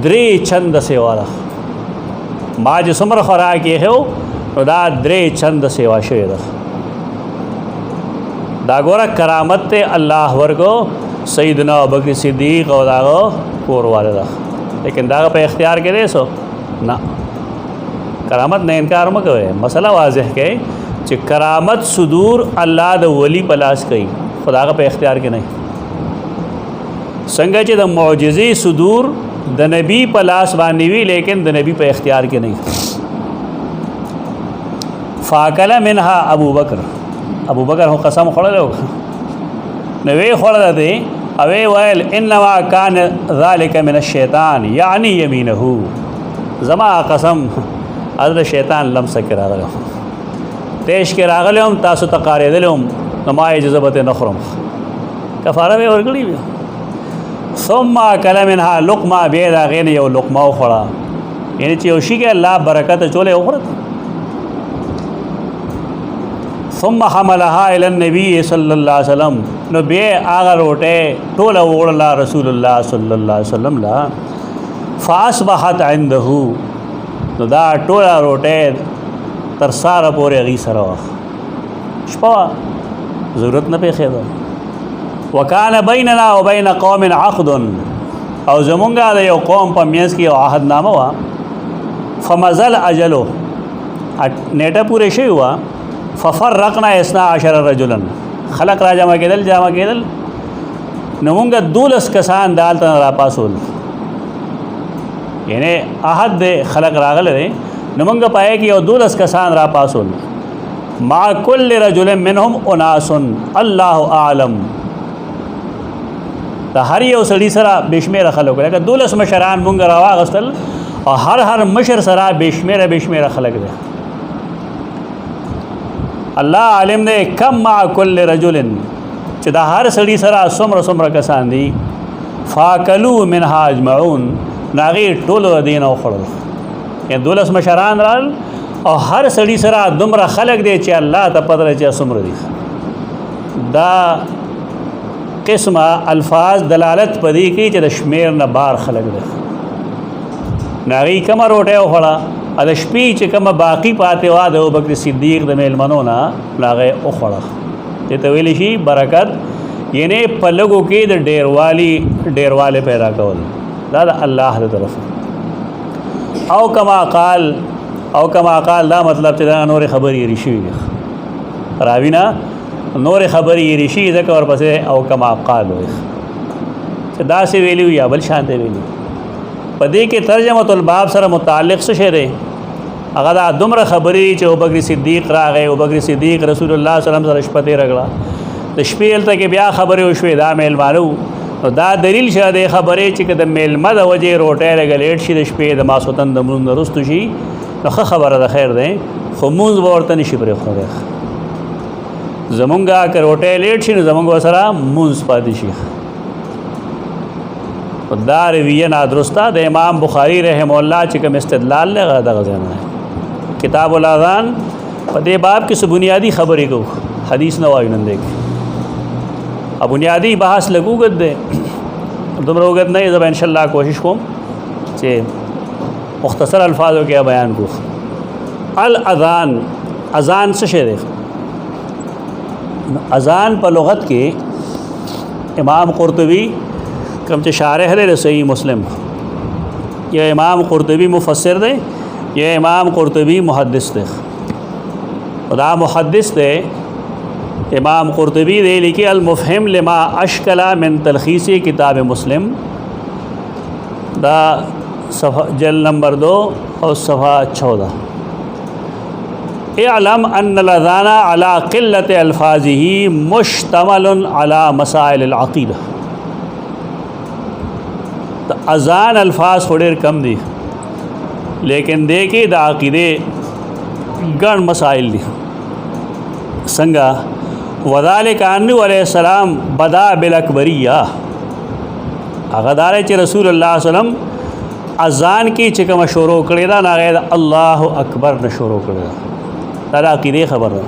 3 چنده سیوا ده. ما چې څومره خوراک یې نو دا 3 چنده سیوا شوې ده. دا ګوره کرامت ته الله ورکو سیدنا ابوبکر صدیق او داغه کور والا ده، لیکن داغه په اختیار کې دی سو نه. کرامت نه انکار مه کوئ. مسله واضح کړئ چې کرامت صدور الله د ولی په لاس کوي، خو داغه په اختیار کې نه. څنګه چې د معجزې صدور د نبی په لاس باندې وي لیکن د نبی په اختیار کې نه. فاکل منها ابوبکر هو قسم خوړلو نو وی خوړل دی او ویل انما کان ذلک من الشیطان یعنی یمینه، زما قسم از شیطان لمس کې راغلو تیش کې راغلم تاسو ته قاریدلم نو ما اجازه به نه خورم، کفاره به ورکړي. ثم کل منها لقمه، بیا د هغې نه یو لقمه وخوړه، یعنې چې یو شي کې الله برکت اچولی وخوره. ثم حملها الى النبي صلی الله علیه وسلم، نو بیا هغه روټۍ ټوله وړله رسول الله صلی الله علیه وسلم له. فاصبحت عنده، نو دا ټوله روټۍ تر ساره پورې هغې سره وه، شپه وه ضرورت نه پېښېده. وکان بیننا و بین قوم عقد، او زمونږه د یو قوم په منځ کې یو عهدنامه وه. فمزل اجلو، نیټه پورې شوې وه. ففرقنا 12 رجلا، خلق را جمع کېدل نو مونږ 12 کسان دالته را پاسول، یعنی عهد دی خلق راغلی دی نو مونږ پای کې یو 12 کسان را پاسول. مع کل رجل منهم اناس الله اعلم، د هر یو سړي سره بېشمېره خلک لکه 12 مشران مونږ راواغستل او هر مشر سره بېشمېره خلک دی. الله عالم دی کم مع کل رجل، چې د هر سړي سره څومره کسان دي. فاکلوا منها اجمعون، نو هغې ټولو د دې نه وخوړل، یعنې 12 مشران رال او هر سړي سره دومره خلک دی چې الله ته پته ده چې څومره دي. دا قسمه الفاظ دلالت پدې کوي چې د شمیر نه بار خلق دي. ناغي کومه روټه وخړه ا د شپې چې کومه باقی پاتې وا د ابوبکر صدیق د میلمنو نه ناغه وخړه ته ته ویل شي برکت ینه پلګو کې د ډیرواله پیدا کول دا د الله تر طرف او کما قال دا مطلب چې دا نور خبرې ریشي راوینا نور خبرې ریشي ځکه ورپسې او کما قال وي چې دا سی ویلو یا بل شانته ویلو پدې کې ترجمه الباب سره متعلق څه شی دی هغه دا دومره خبرې چې ابوبکر صدیق راغی ابوبکر صدیق رسول الله صلی الله علیه وسلم سره شپته رغلا د شپې هلته کې بیا خبرې وشوې دا میلمانو دا دلیل شه د خبرې چې د میلمه د وجې روټه لګلیټ شي د شپې د ماسوتن د مونږ رستو شي نو خبره ده خیر ده خو مونږ ورته نشي پرې خو زمونږه که روټه لیټ شي نو زمونږ سره مونږ پاتې شي دا رویه نادرسته د امام بخاری رحم الله چې کوم استدلال لغه دغه ځای کتاب الاذان په دې باب کې څه بنیادی خبرې کو حدیث نه وایو نن دیک ا بنیادی بحث لګوګد ده دومره وګد نه زه ان شاء الله کوشش کوم چې مختصر الفاظو کې بیان کو. الاذان اذان څه شی دی؟ اذان په لغت کې امام قرطبی کوم چې شارح دی صحیح مسلم یا امام قرطبی مفسر دی یا امام قرطبی محدث دی دا محدث دی امام قرطبی دی لیکي المفهم لما اشکل من تلخیص کتاب مسلم دا صفحہ جلد نمبر 2 اور صفحہ 14 اعلم ان الاذان على قلة الفاظه مشتمل على مسائل العقیدہ اذان الفاظ تھوڑے کم دی لیکن دیکھیں دا عقیدے گن مسائل دی سنگا وذالک انو علیہ السلام بدا بالاکبریہ اغدارے چی رسول اللہ صلی اللہ علیہ وسلم اذان کی چکم شروع کرے دا ناغید اللہ اکبر نشروع کرے دا دا عقیدے خبر دا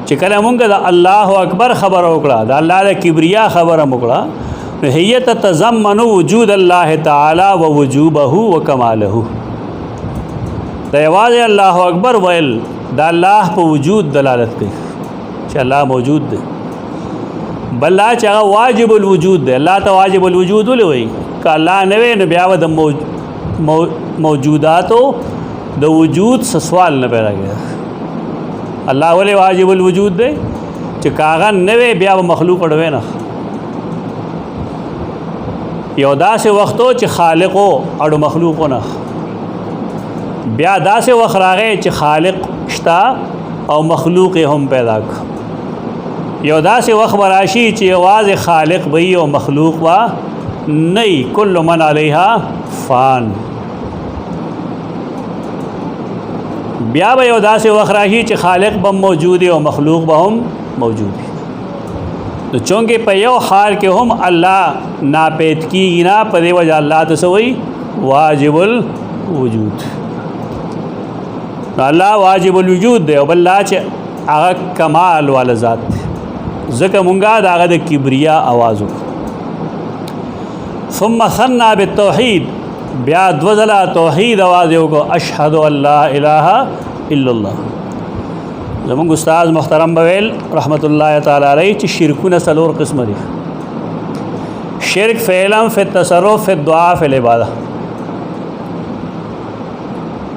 چکل مونگا دا اللہ اکبر خبر اکڑا دا اللہ دا کبریہ خبر مکڑا هي تتضمن وجود الله تعالی و وجوبه و کماله دا یوازې الله اکبر ویل دا الله په وجود دلالت کوي چې الله موجود دی بل لا چې هغه واجب الوجود دی الله ته واجب الوجود ولوي که الله نه وي نو بیا د موجوداتو د وجود سوال نه پیدا کېږي الله ولې واجب الوجود دی چې کاغه نه وي بیا مخلوق اڑوي نه یو داسې وختو چې خالقو اړو مخلوقو نه بیا داسې وخت راغی چې خالق شتا او مخلوق هم پیدا کړ یو داسې وخت راشي چې یوازې خالق وي او مخلوق وا نه کل من علیها فان بیا به یو داسې وخت راشي چې خالق به موجود او مخلوق به هم موجود تو چونکہ په یو حال کې هم الله ناپید کیږي نه په دې وجه الله تسوي واجب الوجود الله واجب الوجود دی او بل چې هغه کمال والا ذات ځکه مونږه دا هغه د کبریا आवाज ثم ثنا بالتوحید بیا دوزلا توحید आवाज یو کو اشهد ان لا اله الا الله زمونږ استاد محترم بویل رحمت الله تعالی علیه چې شرکونه څلور قسم دي شرک فعلم فی التصرف فی الدعاء فی العبادہ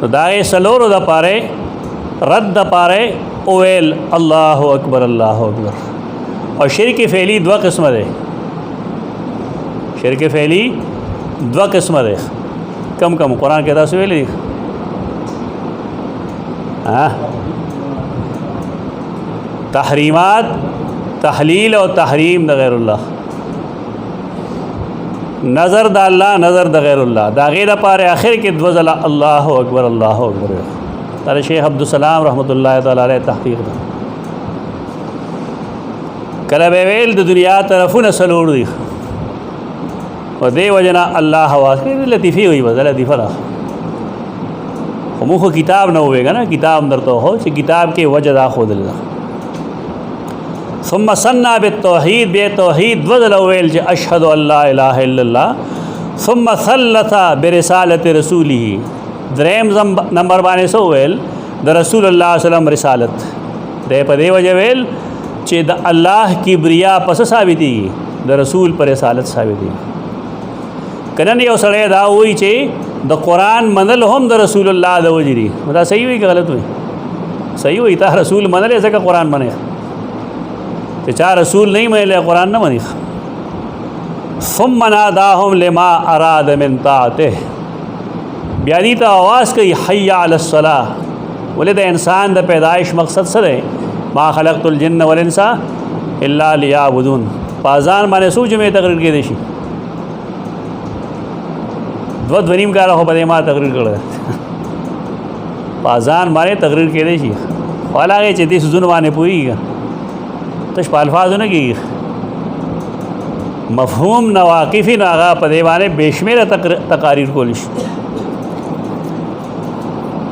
تو دا څلور د پاره رد د پاره اویل الله اکبر الله اکبر اور شرک فعلی دو قسم دي شرک فعلی دو قسم دي کم قرآن کې تاسو ویلي تحریمات تحلیل اور تحریم د غیر الله نظر د الله نظر د غیر الله دا غیر پاره اخر کې دوزل الله اکبر الله اکبر تر شیخ عبدالسلام رحمت الله تعالی علیہ تحقیق دا کله به ویل د دنیا طرفونه سلوړ دي او دی وجنا الله حواس کې لطیفه وي بدل لطیفه را خو کتاب نه وېګا نه کتاب درته هو چې کتاب کې وجه دا خو دل ثم ثنا بالتوحید بے توحید وزل ویل چې اشهد ان لا اله الا الله ثم ثلث برسالت رسوله دریم نمبر باندې سو ویل د رسول الله صلی الله علیه وسلم رسالت دې په دې وجه ویل چې د الله کبریا پس ثابتي د رسول پر رسالت ثابتي کنه یو سره دا وایي چې د قران منل هم د رسول الله د وجري دا صحیح وي که غلط وي صحیح وي ته رسول منل ځکه قران منه چې چا رسول نہیں منل قران نه مني ثم ناداهم لما اراد من طاعته بیا دې ته आवाज کوي حي علی الصلاه ولې د انسان د پیدایش مقصد څه دی ما خلقت الجن والانس الا ليعبدون پازان باندې سوچ مې تقریر کې دي شي دو نیم کاله په دې ما تقریر کړل پازان باندې تقریر کې دي شي ولاغه چې دې سونه باندې پوریږي تش په الفاظو نه کېږي مفهوم نواقفی ناغا په دې باندې بشمیره تقاریر کول شي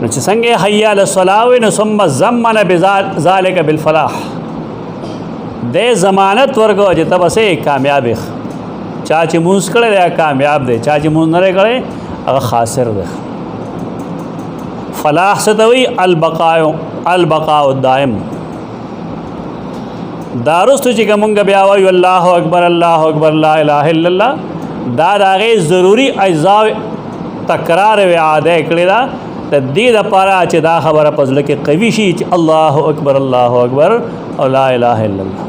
نو چې څنګه حي علی الصلاه نو ثم زمن بذلک بالفلاح دې ضمانت ورکو چې تب سه کامیاب چا چې مونږ کړه دا کامیاب دی چا چې مونږ نه کړه هغه خاسر دی فلاح ستوي البقاء الدائم دارستو چې کومګ بیا وای الله اکبر لا اله الا الله دا دغه ضروری اجزاء تکرار و اعاده کړی دا د دې لپاره چې دا خبره پزله کې قوي شي چې الله اکبر او لا اله الا الله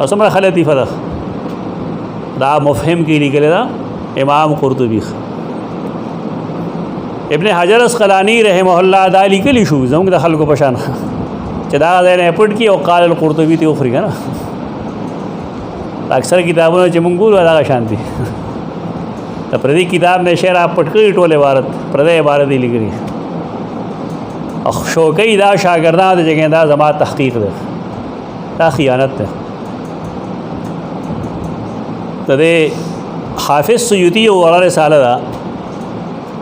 او سمره خلتی فرق دا مفهوم کې لیکل دا امام قرطبی ابن حجر اسقلانی رحمه الله دا لیکلی شو زموږ د خلکو په شان چې دا نه پټ کی او قال القرطبی ته اخري کنه اکثر کتابونه چې مونږ ګورو دا شانتي ته پردي کتاب نه شعر پټ کړی ټوله عبارت پردي عبارت دی لګري اخ شوقي دا شاګردان د جګه دا زما تحقیق ده دا خیانت ده ته حافظ سیوطی او رساله دا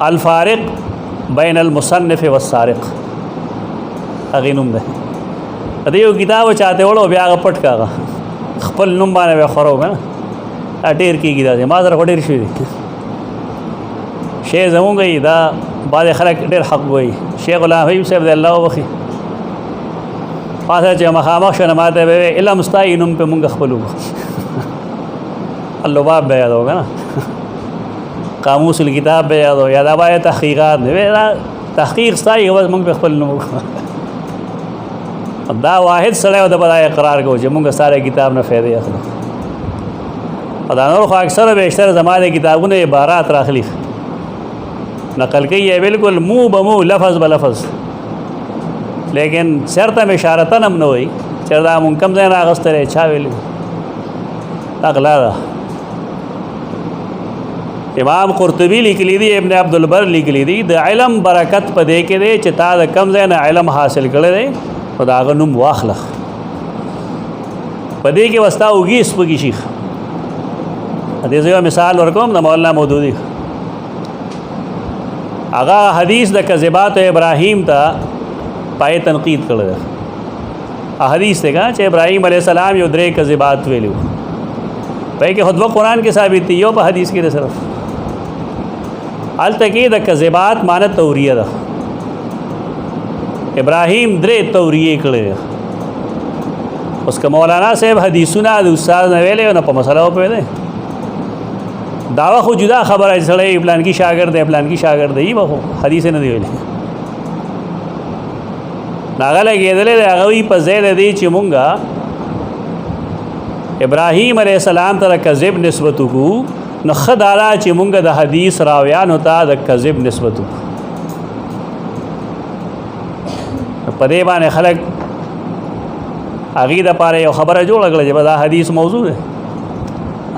الفارق بین المصنف والسارق اغینوم ده ته یو کتاب چاته وړو بیا پټ کاغه خپل نوم باندې خورو کنه اټیر کیږي دا ما سره وړیر شي شی زمونږ دا بعد خلک ډېر حق وایي شیخ غلام حبیب صاحب د الله وبخي پاسه چې مخامخ شنه ماته به علم استای نوم په مونږ خپلو اللباب به یادو کنه قاموس الکتاب به یادو یا دا باید تحقیقات نه تحقیق استای او مونږ په خپل نوم دا واحد سره د بدای اقرار کو چې مونږ ساره کتاب نه فائدې اخلو دا نور خو اکثر به اشتر زمانه کتابونه عبارات راخلی نقل کوي بالکل مو بمو لفظ بلفظ لیکن شرط میں اشارتن هم نه وي چې دا مونږ کم ځای راغستره چا ویل اغلا دا امام قرطبی لیکلی دی ابن عبد البر لیکلی دی د علم برکت په دې کې دی چې تا د کم ځای نه علم حاصل کړی دی او دا غنوم واخلخ په دې کې وستا وګي سپږی شیخ دې یو مثال ورکوم د مولانا مودودی هغه حدیث د کذبات ابراهیم ته پای تنقید کړل حدیث ته چې ابراهیم علیه السلام یو درې کذبات ویلو پای کې خطبه قران کې ثابت دی یو په حدیث کې صرف التکی د کذبات معنی توریه ده ابراهیم درې توریه کړل اوس که مولانا صاحب حدیثونه د استاد نه ویلې نه په مسله په ده داوا خو جدا خبره سره پلان کی شاګرد دی پلان کی شاګرد دی به حدیث نه دی ویلې ناغله کېدلې هغه وی په ځای دی چې مونږه ابراهیم علیه السلام ته کذب نسبت کو نو خدالا چې مونږه د حدیث راویانو ته د کذب نسبت کو په دې باندې خلک هغه د پاره یو خبره جوړ کړل چې دا حدیث موضوع ده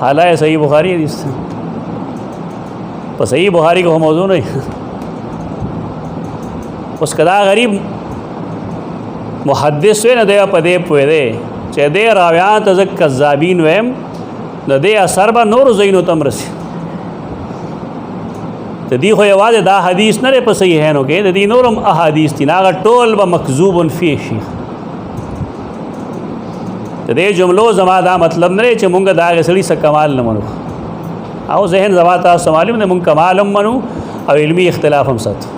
حالای صحیح بخاری حدیث په صحیح بخاری کو موضوع نه اوس کدا غریب محدث وینه دی په دې پوهه دی چې دې راویان ته کذابین ویم د دې اثر به نور زینو تمرسي ته دی خو یوازې دا حدیث نه په صحیح هنو کې د دې نورم احادیث دي هغه ټول به مکذوب فی شي د دې جملو زما دا مطلب نه چې مونږ دا غسړي څه کمال نه منو او ذهن زما تاسو معلوم نه مونږ کمال هم منو او علمی اختلاف هم ساتو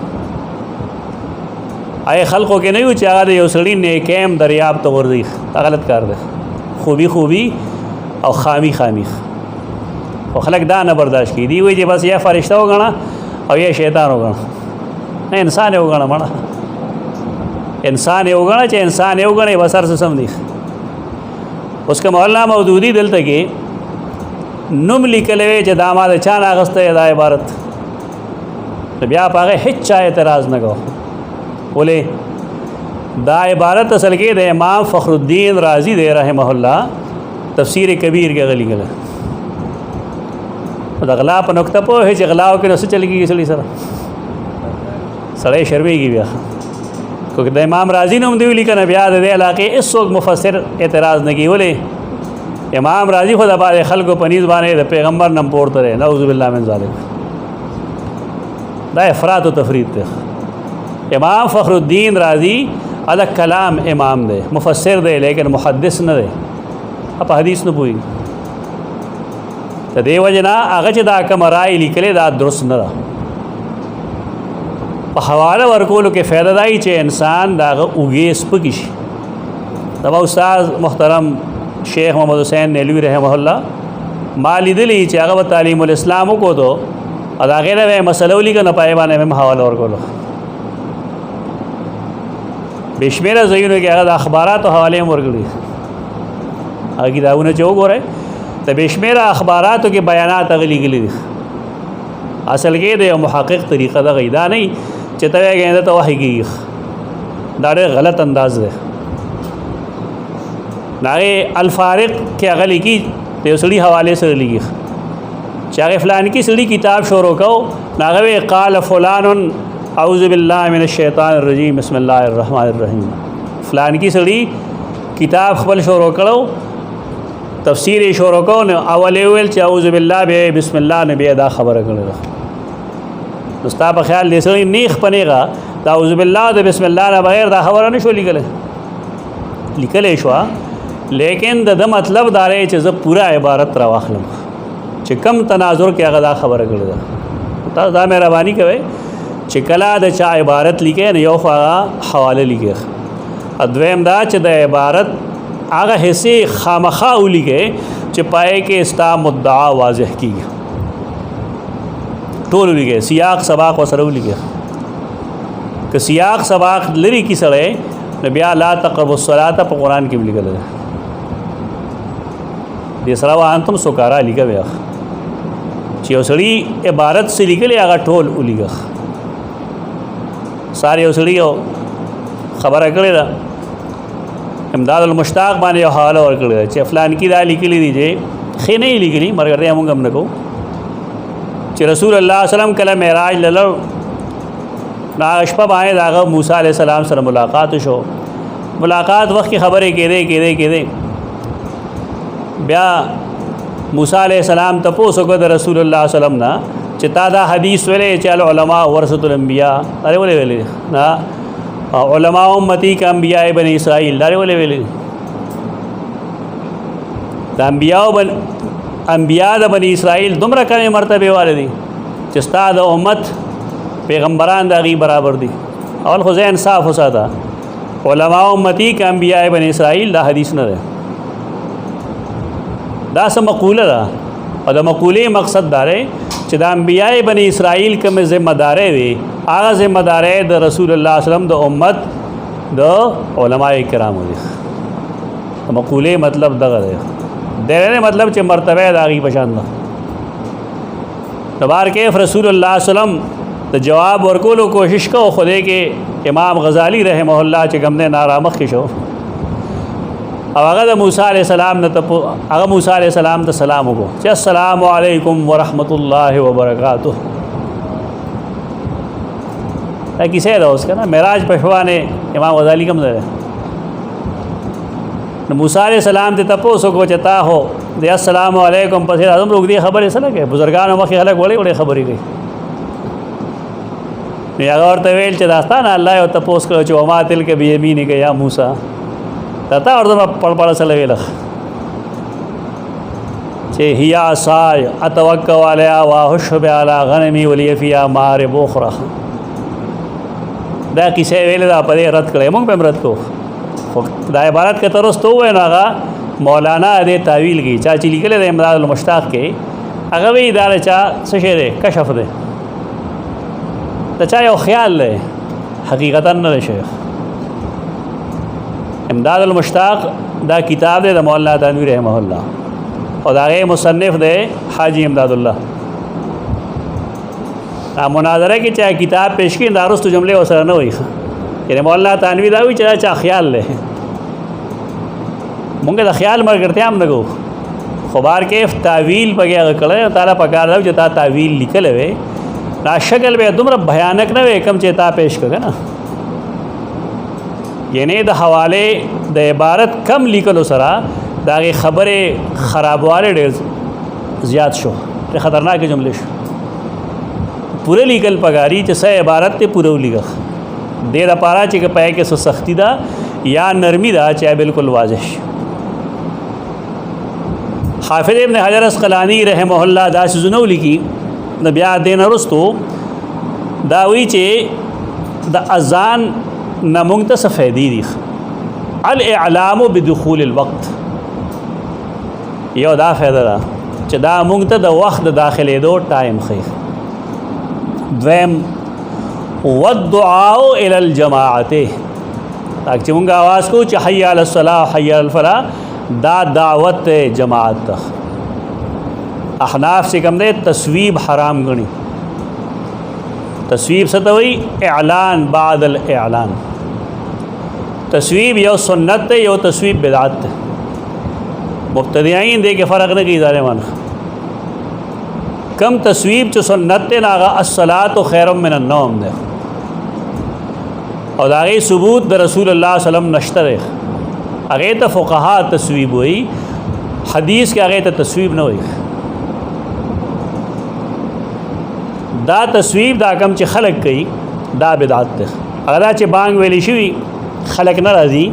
آی خلقو کې نه یو چې هغه یو سړی نیکیم دریاب ته ورځي غلط کار دی خوبی او خامی او خلق دا نه برداشت کی دی وی چې بس یا فرشتہ وګڼه او یا شیطان وګڼه نه انسان وګڼه مړه انسان وګڼه چې انسان وګڼه بسر څه سم دی اوس کوم مولانا مودودی دلته کې نوم لیکلوي چې دا ما د چا نه اغسته دا عبارت بیا پاغه هیڅ چا اعتراض نه کو ولې دا عبارت اصل کې د امام فخر الدین رازی دے رحمه الله تفسیر کبیر کې غلی غله دا غلا په نقطه په هیڅ غلاو کې نس چل کېږي سړی سره شرمېږي بیا کوکه د امام رازی نوم دی لیکنه بیا د علاقې هیڅوک مفسر اعتراض نه کوي امام رازی خدا باندې خلکو پنیز باندې د پیغمبر نم پورته رہے نعوذ باللہ من ذالک دا افراط و تفرید ده امام فخر الدین رازی علی کلام امام دے مفسر دے لیکن محدث نہ دے اپ حدیث نہ پوئی ته دی وجنا هغه چې دا کوم رائے لیکلې دا درست نه ده په حواله ورکولو کې فائدہ دی چې انسان دا اوږې سپکی شي دا استاد محترم شیخ محمد حسین نیلوی رحمه الله ما لیدلی چې هغه تعلیم الاسلام کو تو ادا غیره مسله لیکنه پای باندې هم حواله ورکولو بشمیره زینو کې هغه اخبارات او حواله ورکړي هغه کتابونه چې وګوره ته بشمیره اخباراتو کې بیانات غلي غلي اصل کې د محقق طریقه دا غیدا نه چې ته وایې ته وحی کیږي دا ډېر غلط انداز دی ناغه الفارق کې غلي کی ته سړي حواله سره لګي چې هغه فلان کی سړي کتاب شروع کو ناغه قال فلان اعوذ باللہ من الشیطان الرجیم بسم اللہ الرحمن الرحیم فلان کی سړي کتاب خپل شروع کړو تفسیر شروع کو نو اول ویل چې اعوذ باللہ به بسم الله نبی دا خبره کړل دوستا په خیال دې سړي نیخ پنيغه دا اعوذ باللہ د بسم الله نه بغیر دا خبره نشو لیکل شو لیکن د مطلب دارې چې زه پورا عبارت را واخلم چې کم تناظر کې هغه دا خبره کړل تاسو دا مهرباني کوئ چې کله د چا عبارت لیکي نه یو حواله لیکي ادویم دا چې د عبارت هغه حصے خامخا ولیکي چې پای کې استا مدعا واضح کیږي ټول ولیکي سیاق سباق وسره ولیکي که سیاق سباق لري کی سره نبی لا تقربوا الصلاه په قران کې لیکل دي د سره وانتم سکارا لیکوي چې اوسړي عبارت سے لیکل هغه ټول ولیکي سارے اوسړي خبره کړې ده امداد المشتاق باندې حواله ورکړی چې فلان کی دا لیکلي دي چې خې نه لیکلي مرګ موږ هم نکو چې رسول الله صلی الله علیه وسلم کله معراج للو نا شپه باندې داغه موسی علیہ السلام سره ملاقات شو ملاقات وخت کی خبرې کېده بیا موسی علیہ السلام تاسو کو د رسول الله صلی الله علیه وسلم نا چې تا دا حدیث ویلې چې العلماء ورثه الانبیاء اره ویلې نا علماء امتی کا انبیاء بنی اسرائیل اره ویلې دا انبیاء د بنی اسرائیل دومره کمه مرتبه والے دي چې استاد امت پیغمبران دا غي برابر دي اول خو ځین صاف وساته علماء امتی کا انبیاء بنی اسرائیل دا حدیث نه ده دا سم مقوله ده او د مقولې مقصد داره چې د انبیاء بنی اسرائیل کوم ذمہ داري وي هغه ذمہ داري د رسول الله صلی الله علیه وسلم د امت د علماء کرامو دي مقولې مطلب دغه ده دغه مطلب چې مرتبه داغي بشان ده تبار کې رسول الله صلی الله علیه وسلم د جواب ورکولو کوشش کو خدای کې امام غزالی رحمه الله چې کوم نه نارامخ کې شو او هغه د موسی علیہ السلام نه هغه موسی علیہ السلام ته سلام وکړو چې السلام علیکم ورحمت الله وبرکاتہ دا کیسه ده اوس کنه معراج پښوانه امام غزالی کوم ده نو موسی علیہ السلام ته تاسو کو چتا هو د السلام علیکم پس اعظم لوګ دی خبره سره کې بزرګانو مخې خلک وړي خبرې کوي نو هغه ورته ویل چې داستان الله او تاسو کو چې وما تل کې بیمینه کې یا موسی تا ورته پړ سره ویل چې هيا سای اتوکل علیها واحش علی غنمی ولی فیها مارب اخرى. دا کیسه ویل دا په رد کړې موږ به رد کو. خو دا عبارت کې ترسته وای نه هغه مولانا دې تعویل کی چا چې لیکل د امداد المشتاق کې هغه وی دا چا څه شی دی کشف دی دا چا یو خیال دی حقیقتا نه شیخ. امداد المشتاق دا کتاب دی د مولانا تنویر رحمه الله او دا غي مصنف دی حاجی امداد الله. مناظره کې چا کتاب پیش کړي دارست جمله وسره نه وای یعنی مولانا تنویر دا وی چې چا خیال له مونږ د خیال مرګرته هم نه کو خو بار کې تعویل پکې کړه تعالی پکار دا چې تا تعویل لیکل وي دا شکل به دومره بھیانک نه وي کم چې تا پیش کړه نه یعنی د حواله د عبارت کم لیکلو سره دا خبره خرابواله ډېر زیات شو خطرناک جمله شو پورے لیکل پګاری چې سه عبارت ته پوره لیکه دې د پاره چې پای کې سختی دا یا نرمی دا چې بالکل واضح. حافظ ابن حجر اسقلانی رحمه الله دا سيزونو لیکي د بیا دین ورستو دا وی چې د اذان نمونږ ته سفیدی دي الاعلام بدخول الوقت یو دا فائدہ ده چې دا مونږ ته د وخت د داخلي دو ټایم خي. دویم والدعاء الى الجماعه چې مونږ आवाज کو چې حي علی الصلاه حي علی الفلاح دا دعوت جماعت ته. احناف سے کم دے تصویب حرام گنی. تصویب ستوئی اعلان بعد الاعلان. تصویب یو سنت تے یو تصویب بدعت تے. مبتدیعین دے کے فرق نہ کی ظالمان کم تصویب چو سنت تے ناغا الصلاۃ خیر من النوم دے اور داغی ثبوت دا رسول اللہ صلی اللہ علیہ وسلم نشتر اگے تا فقہا تصویب ہوئی حدیث کے اگے تا تصویب نہ ہوئی. دا تصویب دا کم چې خلق کئی دا بدعت ده. اگر دا چې بانگ ویلی شوی خلق نه راځي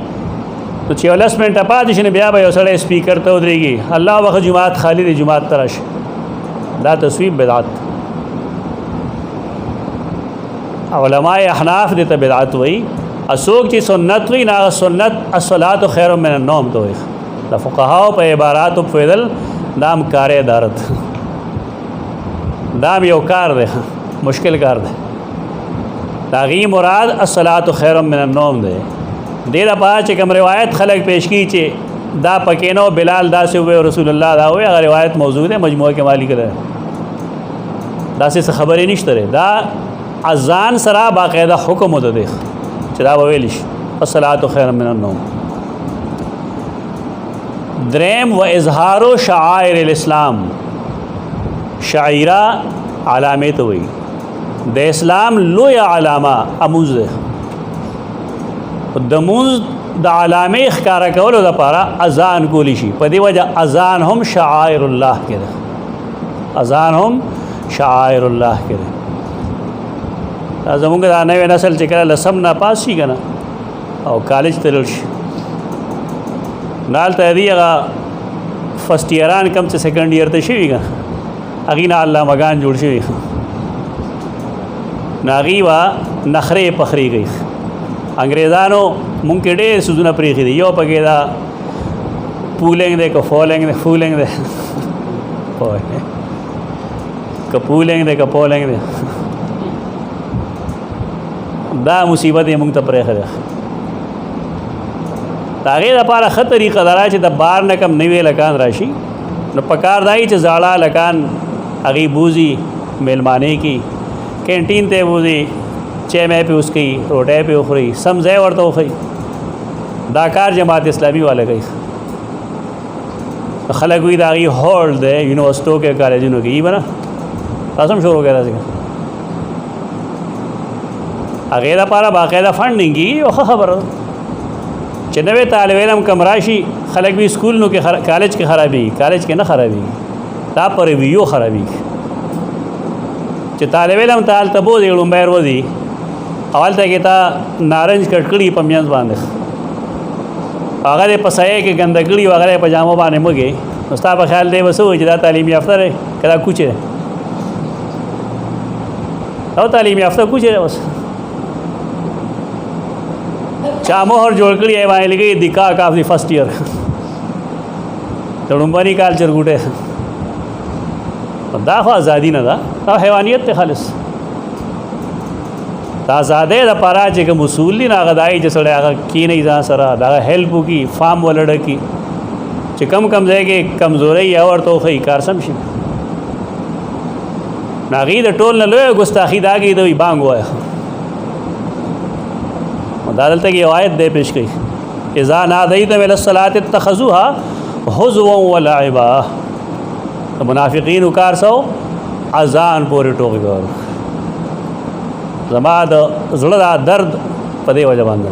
تو چې 10 منټه پاتې شي بیا به یو سړی سپیکر ته ودرېږي الله وخت جماعت خالی دی جماعت ترش دا تصویب بدعت. علماء احناف دې ته بدعت وایي اسوک چې سنت وی نا سنت الصلاۃ خیر من النوم تو د فقهاو په عبارات او فیدل دام کار ادارت دام یو کار دی مشکل کار دی داغي مراد الصلاۃ خیر من النوم دی. ډیر په چې کوم روایت خلق پیش کی چې دا پکینو بلال دا سے ہوئے رسول الله دا ہوئے هغه روایت موجود ہے مجموعہ کے مالک ده دا سے خبرې نشته دا اذان سره باقاعده حکم وده دی چې دا ویل شي الصلاۃ خیر من النوم. دریم و اظهار شعائر الاسلام شعیرہ علامت ہوئی د اسلام لوی علامه اموز د موز د علامه ښکارا کولو لپاره اذان کولی شي په دی وجه اذان هم شعائر الله کړه اذان هم شعائر الله کړه. زمونږ د نوې نسل چې کله لسم نه پاس شي کنه او کالج ته لاړ شي نال ته دی هغه فرست ایران کم چې سیکنډ ایئر ته شي کنه هغې نه الله مګان جوړ شوي نو هغې به نخرې پخرې کوي. انګریزانو مونږ کې ډېر سوزونه پرېښي دي یو پکې دا پولینګ دی که فولینګ دی فولینګ دی که پولینګ دی که پولینګ دی دا مصیبت یې مونږ ته پرېښی دی. د هغې دپاره ښه طریقه دا چې د بار نه کم نوې لکان راشي نو پکار دا چې زاړه لکان هغې بوزي میلمانې کی کینټین ته بوزي چای مې پې اوس کوي روټۍ پې وخوري سم ځای ورته وښیي دا کار جماعت اسلامي والا کوي. خلک وي د هغې هول دی یونیورسټو کې کالجونو کې به نه تاسو هم شروع کړی داسې هغې دپاره باقاعده فنډینګ کېږي یو ښه خبره ده چې نوې طالب علم کم راشي خلک وي سکولونو کې کالج کې خرابېږي کالج کې نه خرابېږي دا په ریویو خرابېږي چې طالب علم ته هلته بوځي لومبی وځي او هلته کې تا نارنج کټ کړي په منځ باندې هغه په سایه کې ګندګړي وغیرہ په جامو باندې مګي نو ستا په خیال دی وسو چې دا تعلیم یافته دی کدا کوچه او تعلیم یافته کوچه بس چا مهر جوړ کړی دی باندې لګي د کا کاف دی فرست ایئر تړمبني کلچر ګوټه دا خو ازادي نه ده دا حیوانیت ته خالص دا آزادۍ د پاره چې کوم اصول دي هغه دای چې سره هغه کی نه ځان سره دا هیلپ کی فارم ولړ کی چې کم ځای کې کمزوري یا ورته خو کار سم شي ناغي د ټول نه لوی ګستاخی داګي دوی بانګ وای مدارلته کې آیت دې پیش کړي اذا نادیت من الصلاه اتخذوها هزوا ولعبا منافقین کار سو اذان پورې ټوکی ګور زما د زړه دا درد په دې وجه باندې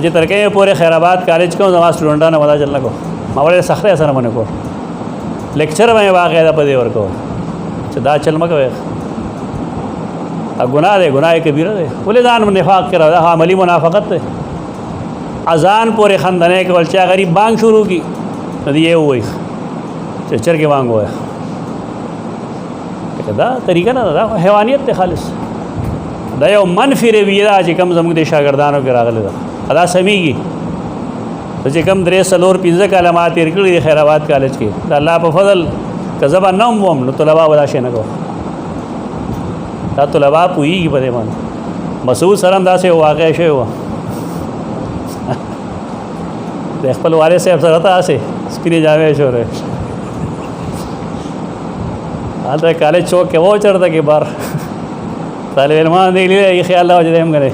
چې ترکه پورې خیر آباد کالج کوم زما سټوډنټانو ودا چل کو ما وړه سخته سره منه کو لیکچر مې واقعا په دې ورکو چې دا چل مګوي ا ګناه کبیره ده ولې ځان نفاق کړه دا عملی منافقت ده اذان پورې خندنه کول چې غریب بانګ شروع کی دې یې وای چې چرګ بانګ وای دا طریقه نه ده حیوانیت ته خالص دا یو منفی رویه چې کم زموږ د شاګردانو کې راغلی ده ادا سميږي چې کم درې سلور 15 کلمات تیر کړي خیر آباد کالج کې د الله په فضل کذب نوم وم نو طلبه ولا شي نه کو دا طلبه پوېږي په دې باندې مسعود سلام دا سه واقع شوی و د خپل والد صاحب سره تاسو سپینې جامې شوره حالته کالج چوک کې و چړته کې بار طالب علمان دی لري خیال الله وجه هم غره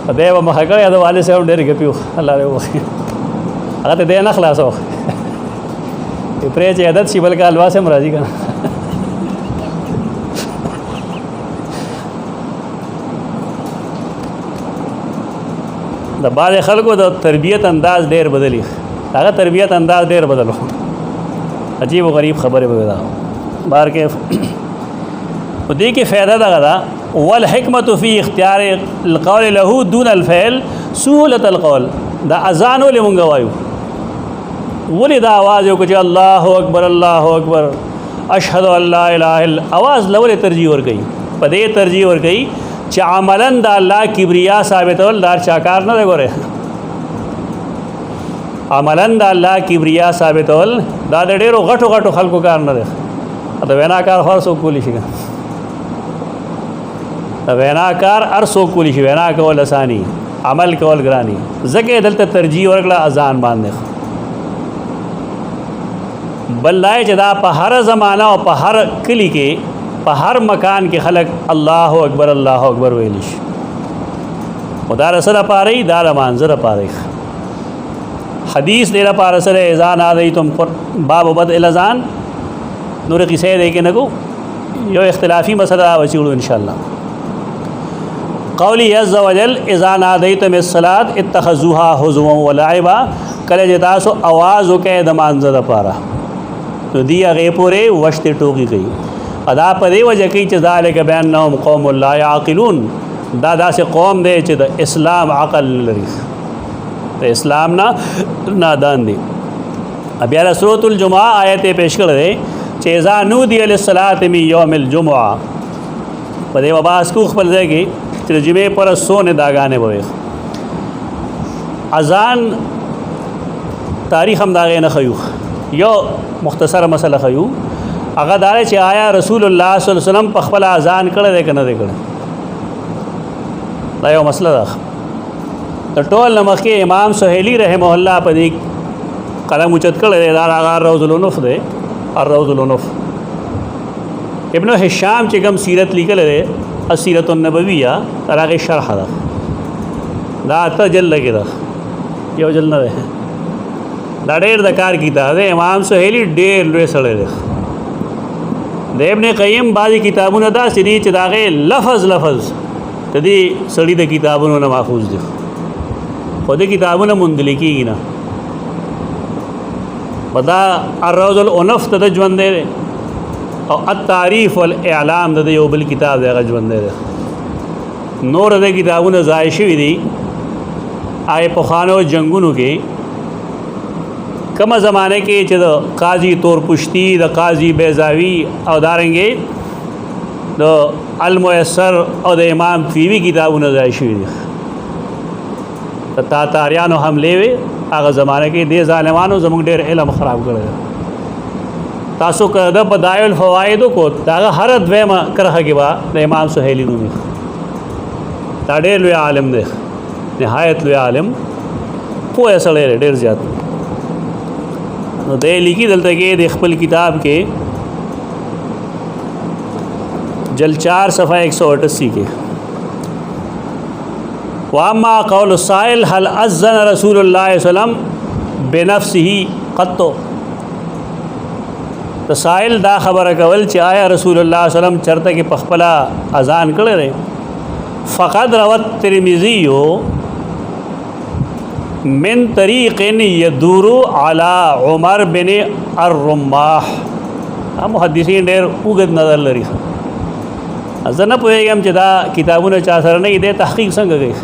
دا به مخکړه یا د والد صاحب ډېر غپیو الله دې وخی هغه ته دې نه خلاصو پرې چې عادت شي بلکې الواس هم راځي کنه د بعض خلکو د تربیت انداز ډېر بدلی هغه تربیت انداز ډېر بدلو عجیب و غریب خبره به دا بار کې دې کې فائدہ دا والحکمت فی اختیار القول له دون الفعل سهولت القول دا اذان ولې مونږ وایو ولې دا आवाज یو چې الله اکبر اشهد ان لا اله الا आवाज لولې ترجیح ور کوي په دې ترجیح ور کوي چې عملاً د الله کبریا ثابتول دار چاکار نه غوړي عملاً د الله کبریا ثابتول دا د ډېرو غټو خلکو کار نه دی دا وینا کار خاصو کولی شي دا وینا کار ارسو کولی شي وینا کول اسانی عمل کول ګرانی زګه دلته ترجیح ورکړه اذان باندې بلای چې دا په هر زمانہ او په هر کلی کې په هر مکان کې خلق الله اکبر ویل شي خدا رسول پاره دا منظر پاره حدیث دې لپاره سره اذان اذیتم باب بد الاذان نور قصه دې کې نګو یو اختلافي مسله وچولو ان شاء الله قولی عز وجل اذا نادیتم الصلاة اتخذوها هزوا ولعبا کله چې تاسو आवाज وکړئ د مانځه لپاره نو دی هغه پورې وشت ټوکی کوي ادا په دی وجه کې چې ذالک بانهم قوم لا يعقلون دا داسې قوم دی چې د اسلام عقل لري د اسلام نه نادان دي بیا سورۃ الجمعہ آیت پیش کړل چې اذا نودي للصلاة من يوم الجمعه په دی وباس کو خپل ځای کې چې جمعې پر سونه داګانې وي اذان تاریخ هم داغه نه خيو یو مختصر مسله خيو هغه دار چې آیا رسول الله صلی الله علیه وسلم په خپل اذان کړه دی کنه دی کړه دا یو مسله ده د ټول نمخې امام سهیلی رحمه الله په دې قلم اوچت کړه دی دا هغه روض الانف دی الروض الانف ابن هشام چې کوم سیرت لیکل دی السیرۃ النبویہ هغه شرح ده دا ته جل لګی دا یو جل نه ده دا ډېر د کار کتاب ده امام سهیلی ډېر لوی سره ده د ابن قیم بعضی کتابونه دا سری چې داغه لفظ تدې سړی د کتابونو نه ماخوذ دي خو د کتابونو مندل کیږي نه ودا الروض الانف ته ژوند دی او التعریف والاعلام د یو بل کتاب دی ژوند دی نور د کتابونو ځای شوی دي هغه پخوانو جنگونو کې کومه زمانه کې چې د قاضي تورپشتی د قاضي بیضاوی او دارنګې د الميسر او د امام طیبی کتابونه ځای شوي دي. د تاتاریانو حملې وي هغه زمانه کې دې ظالمانو زموږ ډېر علم خراب کړی. تاسو که د بدایع الفوائد کو دا هر دویمه کرخه کې با د امام سهیلی نومي دا ډېر لوی عالم دی، نهایت لوی عالم، پوهه سړی ډېر زیات. نو دی لیکي دلته کې د خپل کتاب کې جلد 4 صفحه 188 کې واما قول السائل هل اذن رسول الله صلی الله علیه وسلم بنفسه قط. د سائل دا خبره کول چې آیا رسول الله صلی الله علیه وسلم چرته کې پخپلا اذان کړی دی. فقد روت ترمذی من طریق یدور علی عمر بن الرماح. محدثین ډېر اوږد نظر لري. زه نه پوهېږم چې دا کتابونه چا سره نه دی تحقیق څنګه کوي،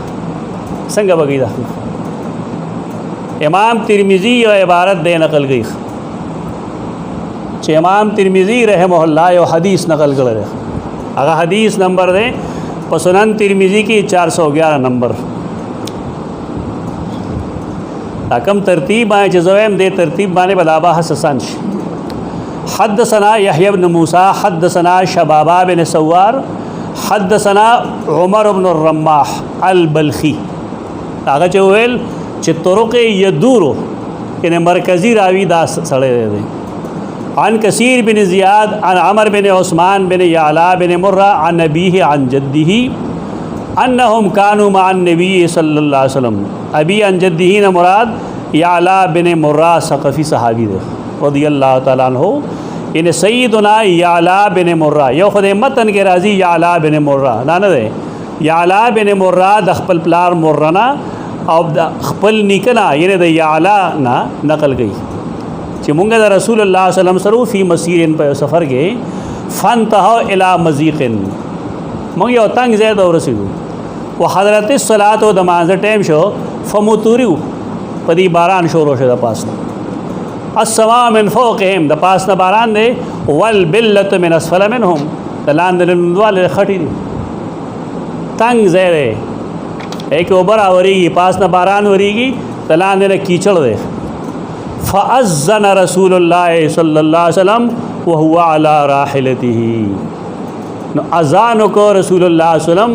څنګه به کوي تحقیق. امام ترمذی یو عبارت دی نقل کوي چې امام ترمذی رحمه الله یو حدیث نقل کړی دی. هغه حدیث نمبر دی په سنن ترمذی کې 411 نمبر. دا کم ترتیب باندې چې زویم دې ترتیب باندې بلابا حسن شي. حدثنا يحيى بن موسى حدثنا شبابا بن سوار حدثنا عمر بن الرماح البلخي. هغه چې ویل چې طرق یدورو یعنی مرکزی راوی دا سړی دی. عن كثير بن زياد عن عمر بن عثمان بن يعلى بن مرة عن أبيه عن جده أنهم كانوا مع النبي صلى الله عليه وسلم. أبي عن جده مراد يعلى بن مرة ثقفي صحابي رضي الله تعالى عنه. ان سیدنا يعلى بن مرة یو خدای متن کې راضي يعلى بن مرة نه دی. يعلى بن مرة د خپل پلار مرنا او د خپل نیکنا یعنی د يعلى نه نقل کړي چې مونږ د رسول الله صلی الله علیه وسلم سره فی مسیرن په سفر کې فانتهوا الی مزیق مونږ یو تنگ ځای ته ورسېدو او حضرت الصلاۃ او د مانځه ټیم شو فمطریو په دې باران شروع شو د پاسه السماء من فوقهم د پاس نه باران دی والبلة من اسفل منهم د لاندې لوندواله خټې دي تنگ ځای دی ایک اوبر اوريږي پاس نه باران وريږي د لاندې نه کیچړ دی. فأذن رسول الله صلی الله علیه وسلم وهو على راحلته. نو اذان کو رسول الله صلی الله علیه وسلم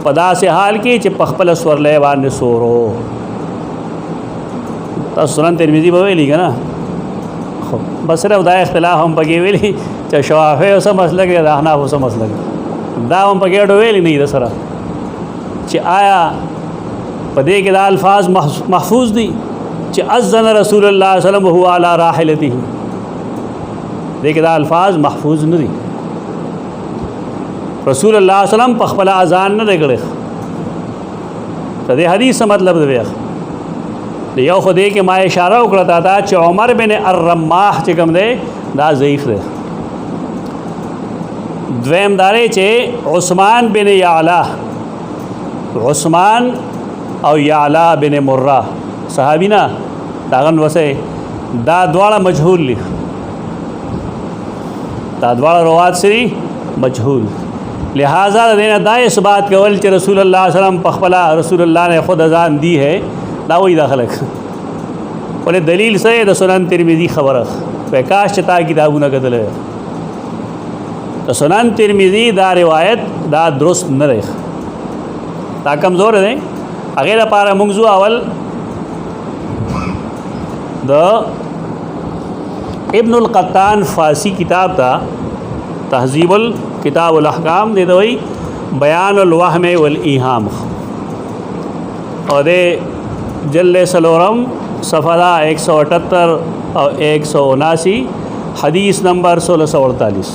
په داسې حال کې چې په خپل سورلې باندې سورو. تاسو سنن ترمذی به ویلي کنه خو بس صرف دا اختلاف هم پکې ویلي چې شوافی اوسه مسلک دی، احناف اوسه مسلک دا هم پکې ډو ویلي نه دي سره چې آیا په دې کې دا الفاظ محفوظ دي چې اذن رسول الله صلی الله علیه وسلم وهو علی راحلته. دې کې دا الفاظ محفوظ نه دي. رسول الله صلی الله علیه وسلم په خپل اذان نه دی کړی. ته دې حدیث مطلب دی یو خو دې کې ما اشاره وکړه تا چې عمر بن الرماح چې کوم دی دا ضعیف دی. دویم داري چې عثمان بن يعلى عثمان او يعلى بن مرة صحابي نه داغن وسه دا دواړه مجهول دي. دا دواړه روات سری مجهول. لہذا دینه دا اثبات کول چې رسول الله صلی الله علیه وسلم په خپل رسول الله نے خود اذان دی ہے دا وہی داخله ولې دلیل سره د سنن ترمذی خبره وکاش چتا کتابونه کتل د سنن ترمذی دا روایت دا درست نه ده، دا کمزور ده. هغه لپاره موږ اول د ابن القطان فارسی کتاب تا تهذیب الکتاب الاحکام دے دوئی بیان الوہم والایہام اور دے جلد سلورم صفحہ 178 اور 179 حدیث نمبر 1648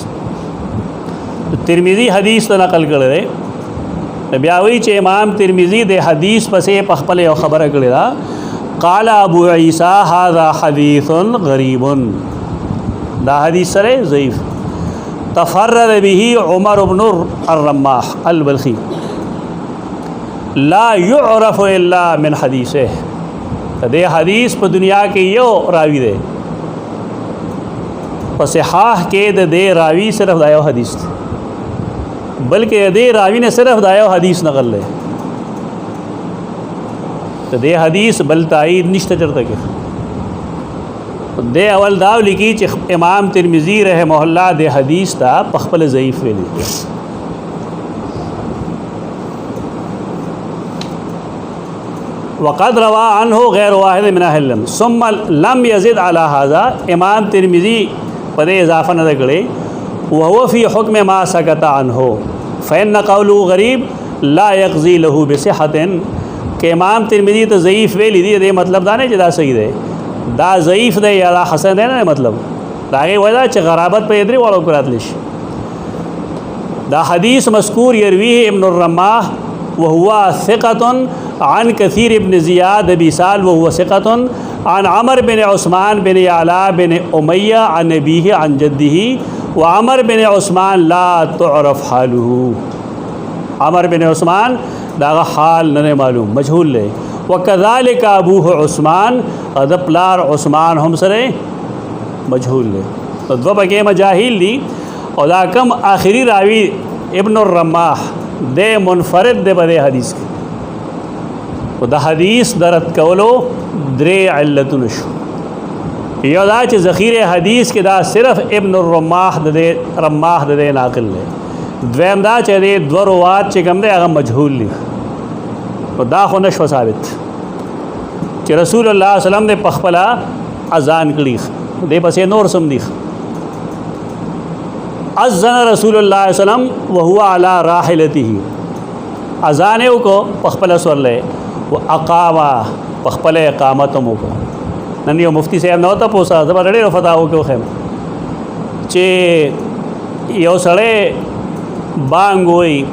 ترمذی حدیث تو نقل کر دے بیاوی چے امام ترمذی دے حدیث پسے پخپل او خبر کر دا قال ابو عیسیٰ هذا حدیث غریب دا حدیث سرے ضعیف تفرد به عمر بن الرماح البلخی لا يعرف الا من حدیثه دې حدیث په دنیا کې یو راوی دی په صحاح کې د دې راوی صرف دا یو حدیث دی بلکې دې راوی نے صرف دا یو حدیث نقل لے تو دې حدیث بل تایید نشته چرته کې دې اول داو لیکي چې امام ترمذی رحمه الله دې حدیث تا په خپل ضعیف ویلي وقد روى عنه غیر واحد من اهل العلم ثم لم يزد على هذا امام ترمذی پر اضافه نه کړي وهو في حكم ما سكت عنه فإن قوله غریب لا يقضي له بصحة کہ امام ترمذی تو ضعیف ویلی دی دې مطلب دا نه چې دا صحیح دی دا ضعیف دی یا دا حسن دی نه مطلب دا هغه وجه چې غرابت په درې وړو کراتل شي دا حدیث مذکور یرویه ابن الرماح وهو ثقة عن كثير بن زياد ابي سال وهو ثقة عن عمر بن عثمان بن يعلى بن أمية عن أبيه عن جده وعمر بن عثمان لا تعرف حاله عمر بن عثمان دا حال نه معلوم مجهول لے وكذلك ابوه عثمان ادپلار عثمان هم سره مجهول لے تو دو بګه مجاهل دي او دا کم آخری راوی ابن الرماح دے منفرد دے بده حدیث کې او دا حدیث درت کولو درې علتونه شو یو دا چې ذخیره حدیث کې دا صرف ابن الرماح د ناقل لے دویم دا چې دې دو روات چې کوم دی هغه مجهول دي او دا خو نشو ثابت چې رسول الله صلی الله علیه وسلم دې پخپلا اذان کړي دې پسې نور سم دي اذن رسول الله صلی الله علیه وسلم وهو على راحلته اذان یو کو پخپلا سورلې او اقام پخپلا اقامت مو کو نن یو مفتی صاحب نو ته پوسا زبر ډېر فتاو کې خو چې یو سړی بانګ وي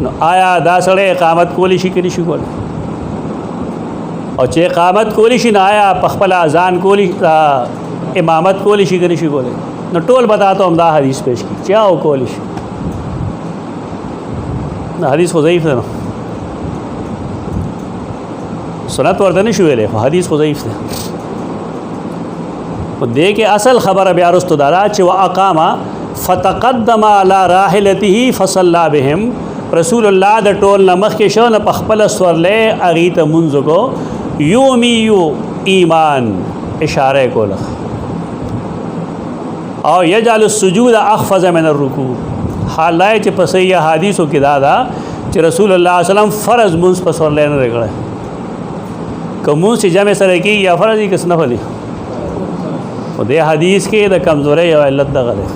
نو آیا دا سړی اقامت کولی شي کړي شي کولی او چې اقامت کولی شي نه آیا په خپل اذان کولی امامت کولی شي کړي شي کولی نو ټول بتاته هم دا حدیث پیش کی چا او کولی شي نو حدیث خو ضعیف ده سنت ورته نه شو ویلې خو حدیث خو ضعیف ده په دې کې اصل خبره بیا رستو دارا چې واقامه فتقدم على راحلته فصلى بهم رسول الله د ټول نمخ کې شو نه پخپل سورلې اغي ته منځ کو یومیو ایمان اشاره کوله او یجعل السجود اخفض من الرکوع حالای چې په صحیح حدیثو کې دا چې رسول الله صلی الله علیه وسلم فرض منځ په سورلې نه رګړه کوم چې جمع سره کې یا فرض یې کس نه فلی او دې حدیث کې د کمزوري او علت دغه ده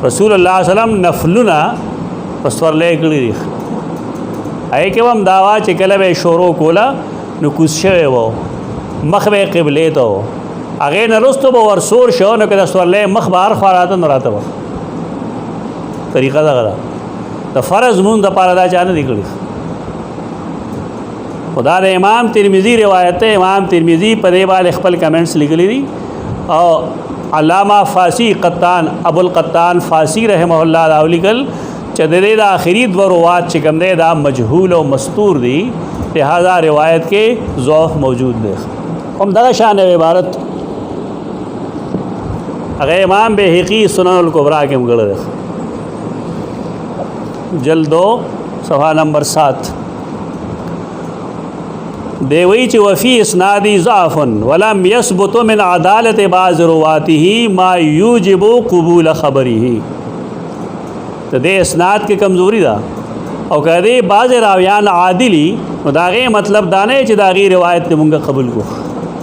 رسول الله صلی الله علیه وسلم نفلنا پسور لے کړی دي اې کې هم داوا چې کله به شروع کولا نو کوس شوی وو مخ به قبله ته هغه نه رستو به ورسور شو نو کله سور لے مخ بار خواراته نه راته طریقه دا غلا د فرض مون د پاره دا چانه دی کړی خدا د امام ترمذی روایت ہے امام ترمذی په دې باندې خپل کمنټس لیکلي دي او علامہ فاسی قطان ابو القطان فاسی رحمه الله علیکل چې د دې د آخري دو روات چې کوم دی دا مجهول او مستور دي لہذا روایت کې ضعف موجود دی هم دا شان عبارت هغه امام بهقی سنن الکبرى کې مګړه ده جلد 2 صفحہ نمبر 7 دیوی چې وفي اسنادی ضعف ولم يثبت من عدالت بعض رواته ما يوجب قبول خبره ته د اسناد کې کمزوري ده او کله بعض راویان عادلی مداغه مطلب دانه چې داغي روایت ته مونږ قبول کو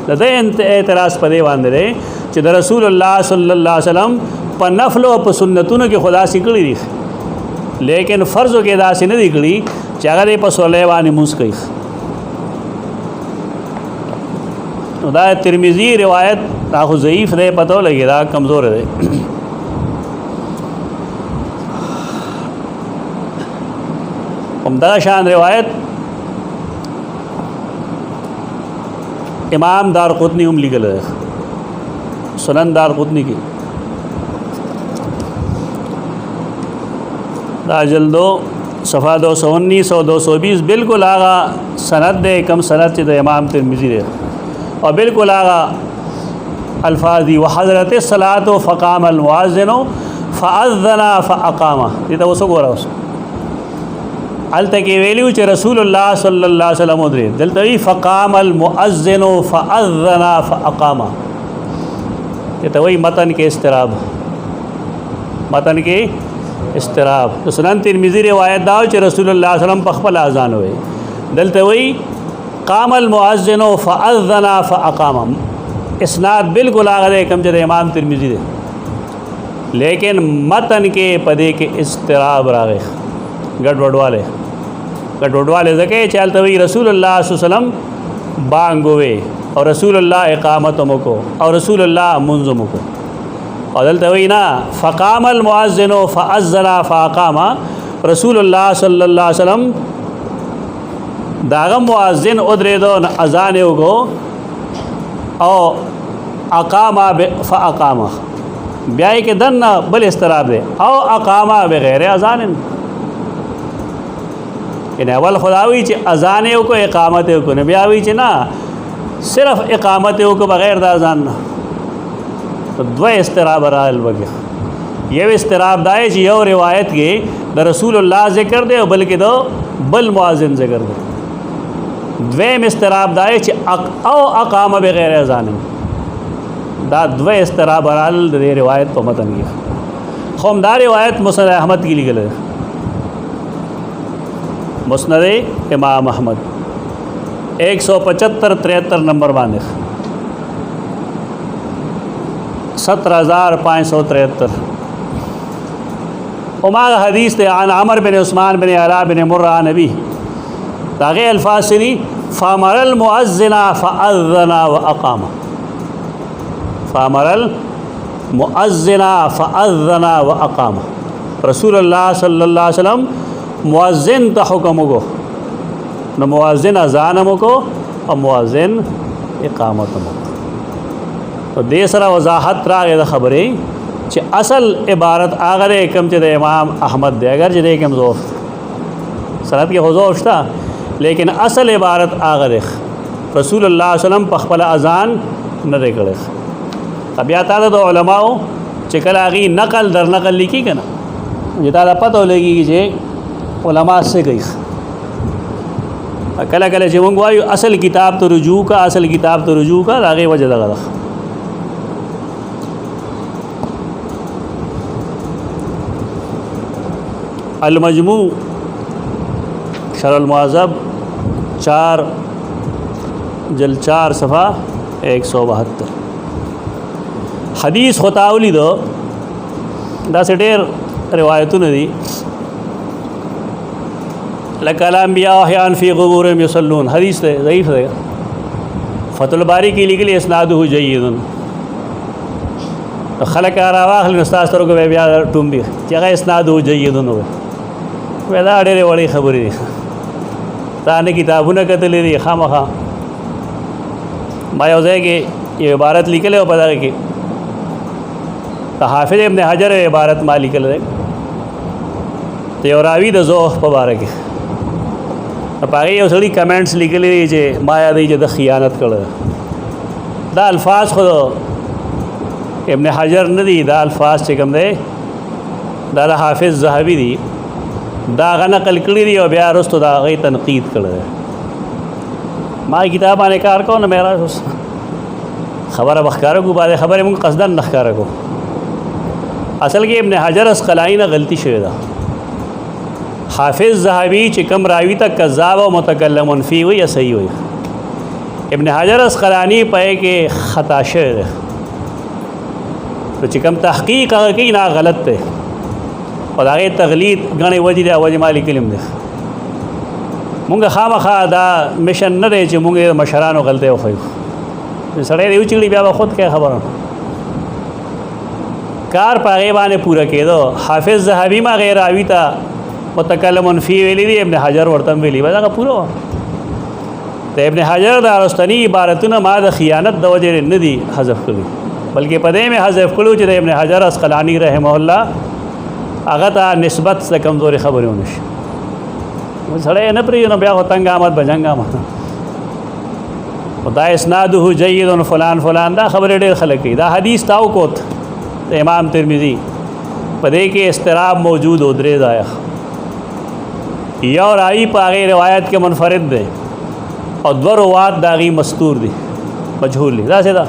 د اعتراض پدې باندې چې د رسول الله صلی الله علیه وسلم په نفل او په سنتونو کې خدا سکړي دي لیکن فرضو کې دا سن دي کړي چې هغه په صلی باندې موږ کوي دا ترمذی روایت دا خو ضعیف ده پتو لګی دا کمزور ده دا شان روایت امام دارقطنی هم لیکل ہے سنن دارقطنی کی دا جلدو صفحہ 219 اور 220 بالکل آغا سند دے کم سند چ امام ترمذی دے اور بالکل آغا الفاظ دی وحضرت الصلاۃ فقام المؤذن فاذن فاقام یہ تو وسو گورا اس التکی ویلیو چ رسول اللہ صلی اللہ علیہ وسلم درے دلتوی فقام المؤذن فاذن فاقام یہ تو وہی متن کے اضطراب متن کے اضطراب تو سنن ترمذی روایت داو چ رسول اللہ صلی اللہ علیہ وسلم پخپل اذان ہوئے دلتوی قام المؤذن فاذن فاقام اسناد بالکل آگے کم چلے امام ترمذی دے لیکن متن کے پدے کے اضطراب راغے گڑبڑ والے زکے چالتا ہوئی رسول اللہ صلی اللہ علیہ وسلم بانگوے اور رسول اللہ اقامت مکو اور رسول اللہ منظم کو اور دلتا ہوئی نا فقام المؤذن فاذن فاقام رسول اللہ صلی اللہ علیہ وسلم داغم مؤذن ادرے دو اذان کو او اقامہ فاقامہ بیائی کے دن بل استراب دے او اقامہ بغیر اذان ان اول خداوی چ اذان کو اقامت کو نہ بیاوی چ نا صرف اقامت کو بغیر دا اذان نہ تو دو استراب رال وگے یہ استراب دائے چ یو روایت کے دا رسول اللہ ذکر دے بلکہ دو بل مؤذن ذکر دے دویم استراب دائے چ او اقامہ بغیر اذان دا دو استراب رال دے روایت تو متن گیا خوم دا روایت مسند احمد کی لگل ہے مسند امام احمد 175-73 نمبر باندھ 17,573 اماغ حدیث تے عن عمر بن عثمان بن علا بن مرہ نبی داغے الفاظ سنی فامر المؤذن فاذن واقام فامر المؤذن فاذن واقام رسول اللہ صلی اللہ علیہ وسلم مؤذن تا حکم کو نہ مؤذن اذان کو اور مؤذن اقامت کو تو دے سرا وضاحت را خبریں چ اصل عبارت آگر کم چ امام احمد دے اگر جدے کم زور سرحد کے حضور تھا لیکن اصل عبارت آگر رسول اللہ علیہ وسلم پخپل اذان نہ دے کرے اب یا تعالیٰ تو علماء چکل آگی نقل در نقل لکھی کہ نا یہ تعالیٰ پتہ ہو لے گی کہ علماء سے گئی کلا کلا چھ منگوائی اصل کتاب تو رجوع کا اصل کتاب تو رجوع کا آگے وجہ لگا المجموع شرح المہذب 4 جلد 4 صفحہ 172 حدیث خطاولی دو دا سے ڈیر روایتوں نے دی لک الانبیاء احیان فی قبورہم یصلون حدیث ہے ضعیف ہے فتح الباری کی لکھ لی اسنادہ جید خلق رواخل نستاز ترک بے بیا ٹوم بھی جگہ اسنادہ جید ہوئے ویدا ڈیرے وڑی خبری دی تانے کتابوں نے قتل دی خام خام مایا ہوئے کہ یہ عبارت لکھ لے اور پتہ کہ حافظ ابن حجر عبارت ما لکھ لے تو راوی دا زوح پبارک اب آگے یہ سڑی کمنٹس لکھ لی جے مایا دی جے دا خیانت کر دا الفاظ خود ابن حجر ندی دا الفاظ چکم دے دا حافظ ذہبی دی دا غا نقل کری دی اور بیا رستو دا غی تنقید کر دے مائی کتاب آنے کار کو نا میرا خبر بخکارہ کو بعد خبر منگ قصدن نخکارہ کو اصل کہ ابن حجر اسقلانی نا غلطی شوئے دا حافظ ذہبی چکم راوی تک کذاب و متکلم فی ہوئی یا صحیح ہوئی ابن حجر اسقلانی پائے کہ خطا شوئے دا تو چکم تحقیق اگر کی نا غلط تے اور آگے تغلید گانے وجہ دا وجہ مالی کلم دے مونگا خام خواہ دا مشن نہ دے چی مونگا مشرانو غلطے ہو خیو سڑے دیو چکلی بیا با خود کیا خبر کار پاغیبانے پورا کے دو حافظ ذہبی ما غیر راوی تا متکلم فی ویلی دی ابن حجر ورطم ویلی بدا کا پورا تو ابن حجر دا رستنی عبارتنا ما دا خیانت دا وجہ ندی حذف کلی بلکہ پدے میں حذف کلو چی دا ابن حجر اسقلانی رحمہ اللہ اغتا نسبت سے کمزور خبری ہونش سړی نه پرېږدي نو بیا خو تنګ آمد بجنګ آمد دا اسناده جید فلان فلان دا خبرې ډېر خلک کوي. دا حدیث تاو کوت امام ترمذی په دې کې اضطراب موجود و درې ځایه. یو راوي په هغې روایت کې منفرد دی او دوه روات د هغې مستور دي مجهول دي. داسې ده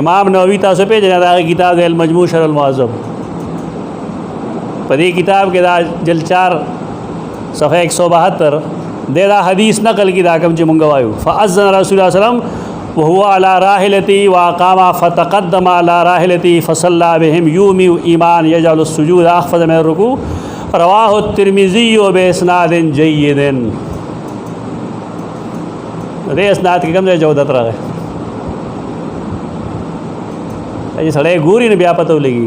امام نووي تاسو پېژنئ د هغې کتاب دی المجموع شرح المهذب. په دې کتاب کې دا جلد 4 صفحه 172 دا حدیث نقل کی دا کم چې مونږ وایو فاذن رسول الله صلی الله علیه وسلم وهو على راحلته واقام فتقدم على راحلته فصلى بهم يومي ايمان يجعل السجود اخفض من الركوع رواه الترمذي باسناد جيد. دې اسناد کې کوم ځای جودت راغی ای سړی ګوري نه بیا پته ولګي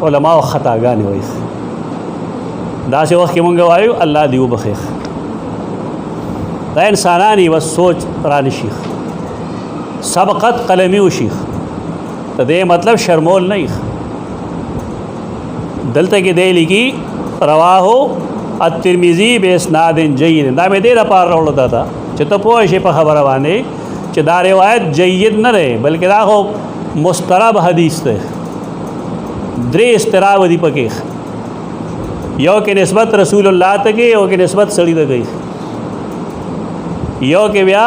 علماء خطاګانې وایي. داسې وخت کې مونږ وایو الله دې وبخښي. دا انسانانی و سوچ رانی شیخ سبقت قلمی و شیخ تو دے مطلب شرمول نہیں دلتا کی دے لگی رواہو الترمذی باسناد جید. دا میں دے دا پار روڑتا تھا چھ تو پوشی پا خبر وانے چھ دا روایت جید نہ رہے بلکہ دا خو مسترب حدیث تے درے استراب دی پکیخ یو کہ نسبت رسول اللہ تک یو کہ نسبت سڑی تک گئی یو کہ بیا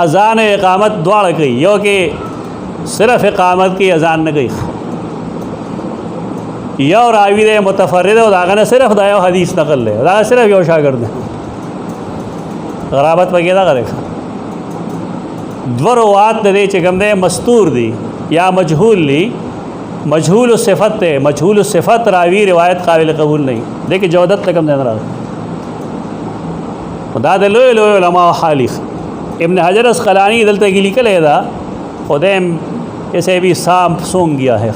اذان اقامت دواړه کوي یو کې صرف اقامت کی اذان نه کوي. یو راوی دی متفرد او داغه نه صرف دا یو حدیث نقل لے دا صرف یو شاګرد دی غرابت پکې دا غره دو روات دې چې کوم دی مستور دی یا مجهول لی مجهول الصفت ته مجهول الصفت راوی روایت قابل قبول نہیں لیکن جودت ته کوم دی نه دا د لوی لوی علماء حالیخ ابن حجر اسقلانی دلته کې لیکل دا خدایم اسے بھی سام سونگ گیا ہے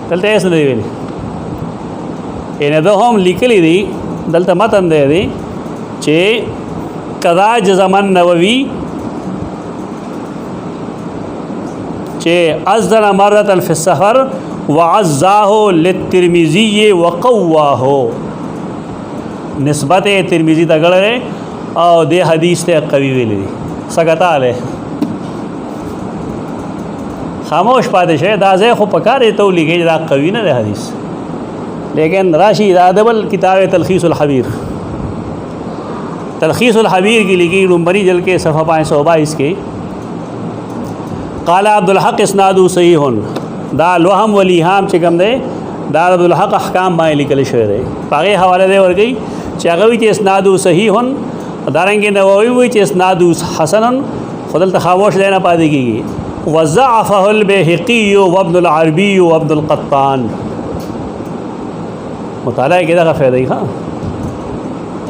دلته ایسا دی ویلی اینه دو هم لیکلی دی دلته متن دی دی چې قضا جزمن نووی چې ازدن مرتن فی السفر وعزاه للترمذی وقواه نسبت ترمذی ته غړره او د حدیث ته قوی ویلي سګتا له خاموش پاتې شه دا ځای خو پکاره ته لګي دا قوی نه دی حدیث لیکن راشي دا دبل کتاب تلخیص الحبیر تلخیص الحبیر کی لګي نمبر جل کې صفحه 522 کې قال عبد الحق اسناد صحیح دا لوهم ولیهام چې کوم دی دا عبد الحق احکام باندې لیکل شوی دی پاره حواله دی ورګي چې هغه وی چې اسناد صحیح دارنګ نووي وی چې اسناد حسن خدل تخاموش لینا پاتې کیږي وضعفه البيهقي وابن العربي وابن القطان مطالعه کې دا فائدہ ښه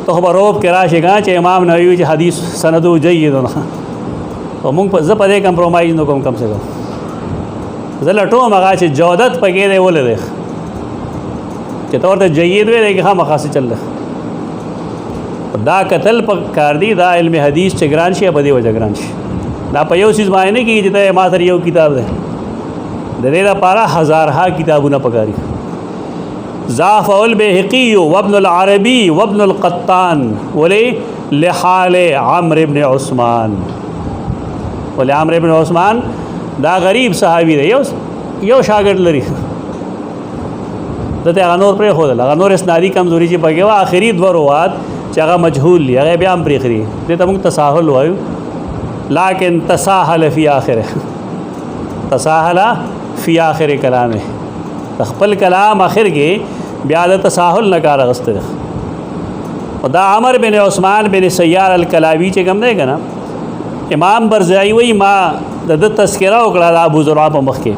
تو خبروب کې راشي چې امام نووي چې حدیث سند جيد او موږ په ځپه دې کمپرمایز نو کوم کم څه کوم زلټو مغا چې جودت پکې دی ولې چې تور ته جيد وي دغه مخاص چل دا قتل په کار دی دا علم حدیث چې ګران شي په دې وجه ګران شي دا په یو چیز باندې کې چې ته ما سره یو کتاب ده د دې لپاره هزارها کتابونه پکاري ضعف البيهقي وابن العربي وابن القطان ولي لحال عمرو ابن عثمان ولي عمرو ابن عثمان دا غریب صحابي دی یو شاګرد لري دته هغه نور پرې خو دا نور اسنادي کمزوري چې پکې وا اخري دوه روات چې هغه مجهول دی هغه بیا هم پرې خري دته موږ تساهل وایو لیکن تساهل فی آخره تساهل فی آخر کلامه خپل کلام آخر کې بیا د تساهل نه کار غستره دا عمر بن عثمان بن سیار الکلاوی چې کوم دی کنه امام برزائی وی ما د تذکرہ وکړه د ابو زرع په مخ کې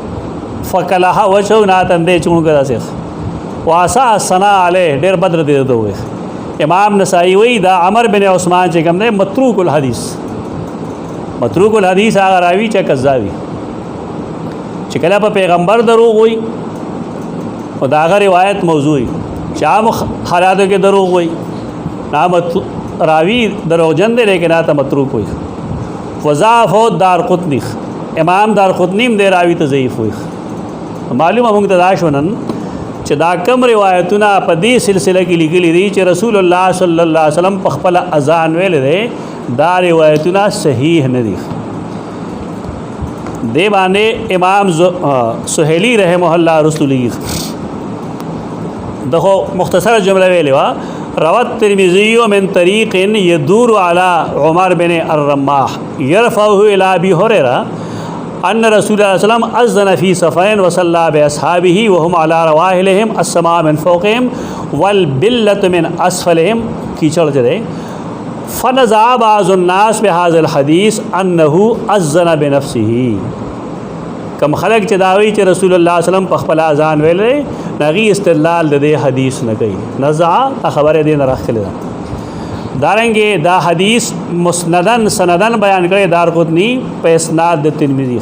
فکلها وجو ناتندې چونګه داسې واسا ثنا علیه ډېر بدر دی دوی امام نسائی وی دا عمر بن عثمان چې کوم دی متروک الحدیث متروک الحدیث هغه راوی چې کذابی چې کله په پیغمبر دروغ وي او دا هغه روایت موضوعي چې عام حالاتو کې دروغ وي نام راوی دروغجن دی لیکن آتا متروک وي وضعف دار قطنی امام دار قطنیم دے راوی ته ضعیف وي معلومه موږ ته دا شونن چې دا کم روایتونه په دې سلسله کې لیکلي دي چې رسول الله صلی الله علیه وسلم په خپل اذان ویل دی دا روایتونه صحیح نه دي. دې باندې امام سہیلی رحمه الله رسولی دغه مختصر جمله ویلې وا روت ترمذی من طریق يدور على عمر بن الرماح يرفعه الى ابي هريره ان رسول الله صلی اللہ علیہ وسلم اذن فی صفین وصلى باصحابه وهم على رواحلهم السماء من فوقهم والبلة من اسفلهم کیچڑ چدے فنزع بعض الناس بهذا الحديث انه اذن بنفسه. کم خلق چې داوی چې رسول الله صلی الله علیه وسلم په خپل اذان ویلې نغي استدلال د دې حدیث نه کوي. نزع خبره دې نه راخلې دارنګه دا حدیث مسندن سندن بیان کړي دارقطنی په اسناد د ترمذی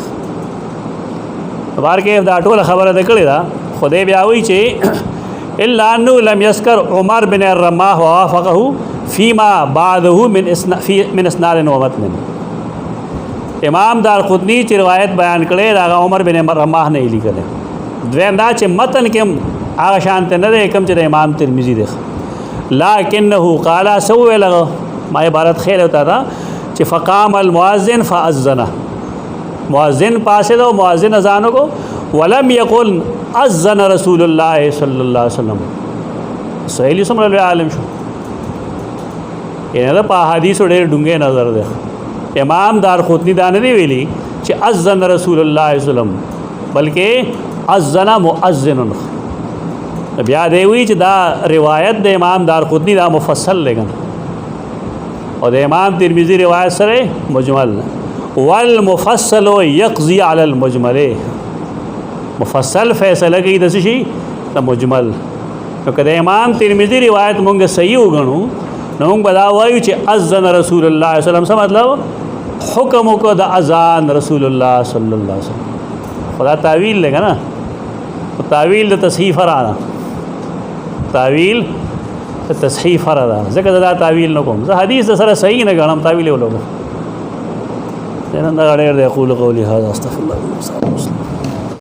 بار کې دا ټول خبره ده کړي دا خدای بیا وی چې الا انه لم يذكر عمر بن الرماح ووافقه فيما بعده من اسناد ومتن. امام دارقطنی چې روایت بیان کړي دا عمر بن الرماح نه لیکل دویم دا چې متن کې هغه شانت نه ده کوم چې امام ترمذی ده لکنه قال سوى له ما عبارت خیر ہوتا تھا کہ فقام المؤذن فاذن مؤذن پاسے دو مؤذن اذانوں کو ولم يقل اذن رسول الله صلی اللہ علیہ وسلم سہیلی سمر عالم شو یہ په حدیث ډېر ډونګې نظر ده. امام دارقطنی دا نه دی ویلي چې اذن رسول الله صلی الله علیه وسلم بلکې اذن مؤذن بیا دی وی چې دا روایت د امام دارقطنی دا مفصل لګن او د امام ترمذی روایت سره مجمل والمفصل یقضی علی المجمل. مفصل فیصله کوي د شي د مجمل. نو کله امام ترمذی روایت مونږ صحیح وګڼو نو موږ بدا وایو چې اذن رسول الله صلی الله علیه وسلم څه مطلب حکم کو د اذان رسول الله صلی الله علیه وسلم. خدا تعویل لګا نه تعویل د تصحیح فرانه تعویل تصحیح فردا ځکه دا تعویل نه کوم زه حدیث سره صحیح نه غواړم تعویل ولوم. نن دا غړې د یقول قولی هذا استغفر الله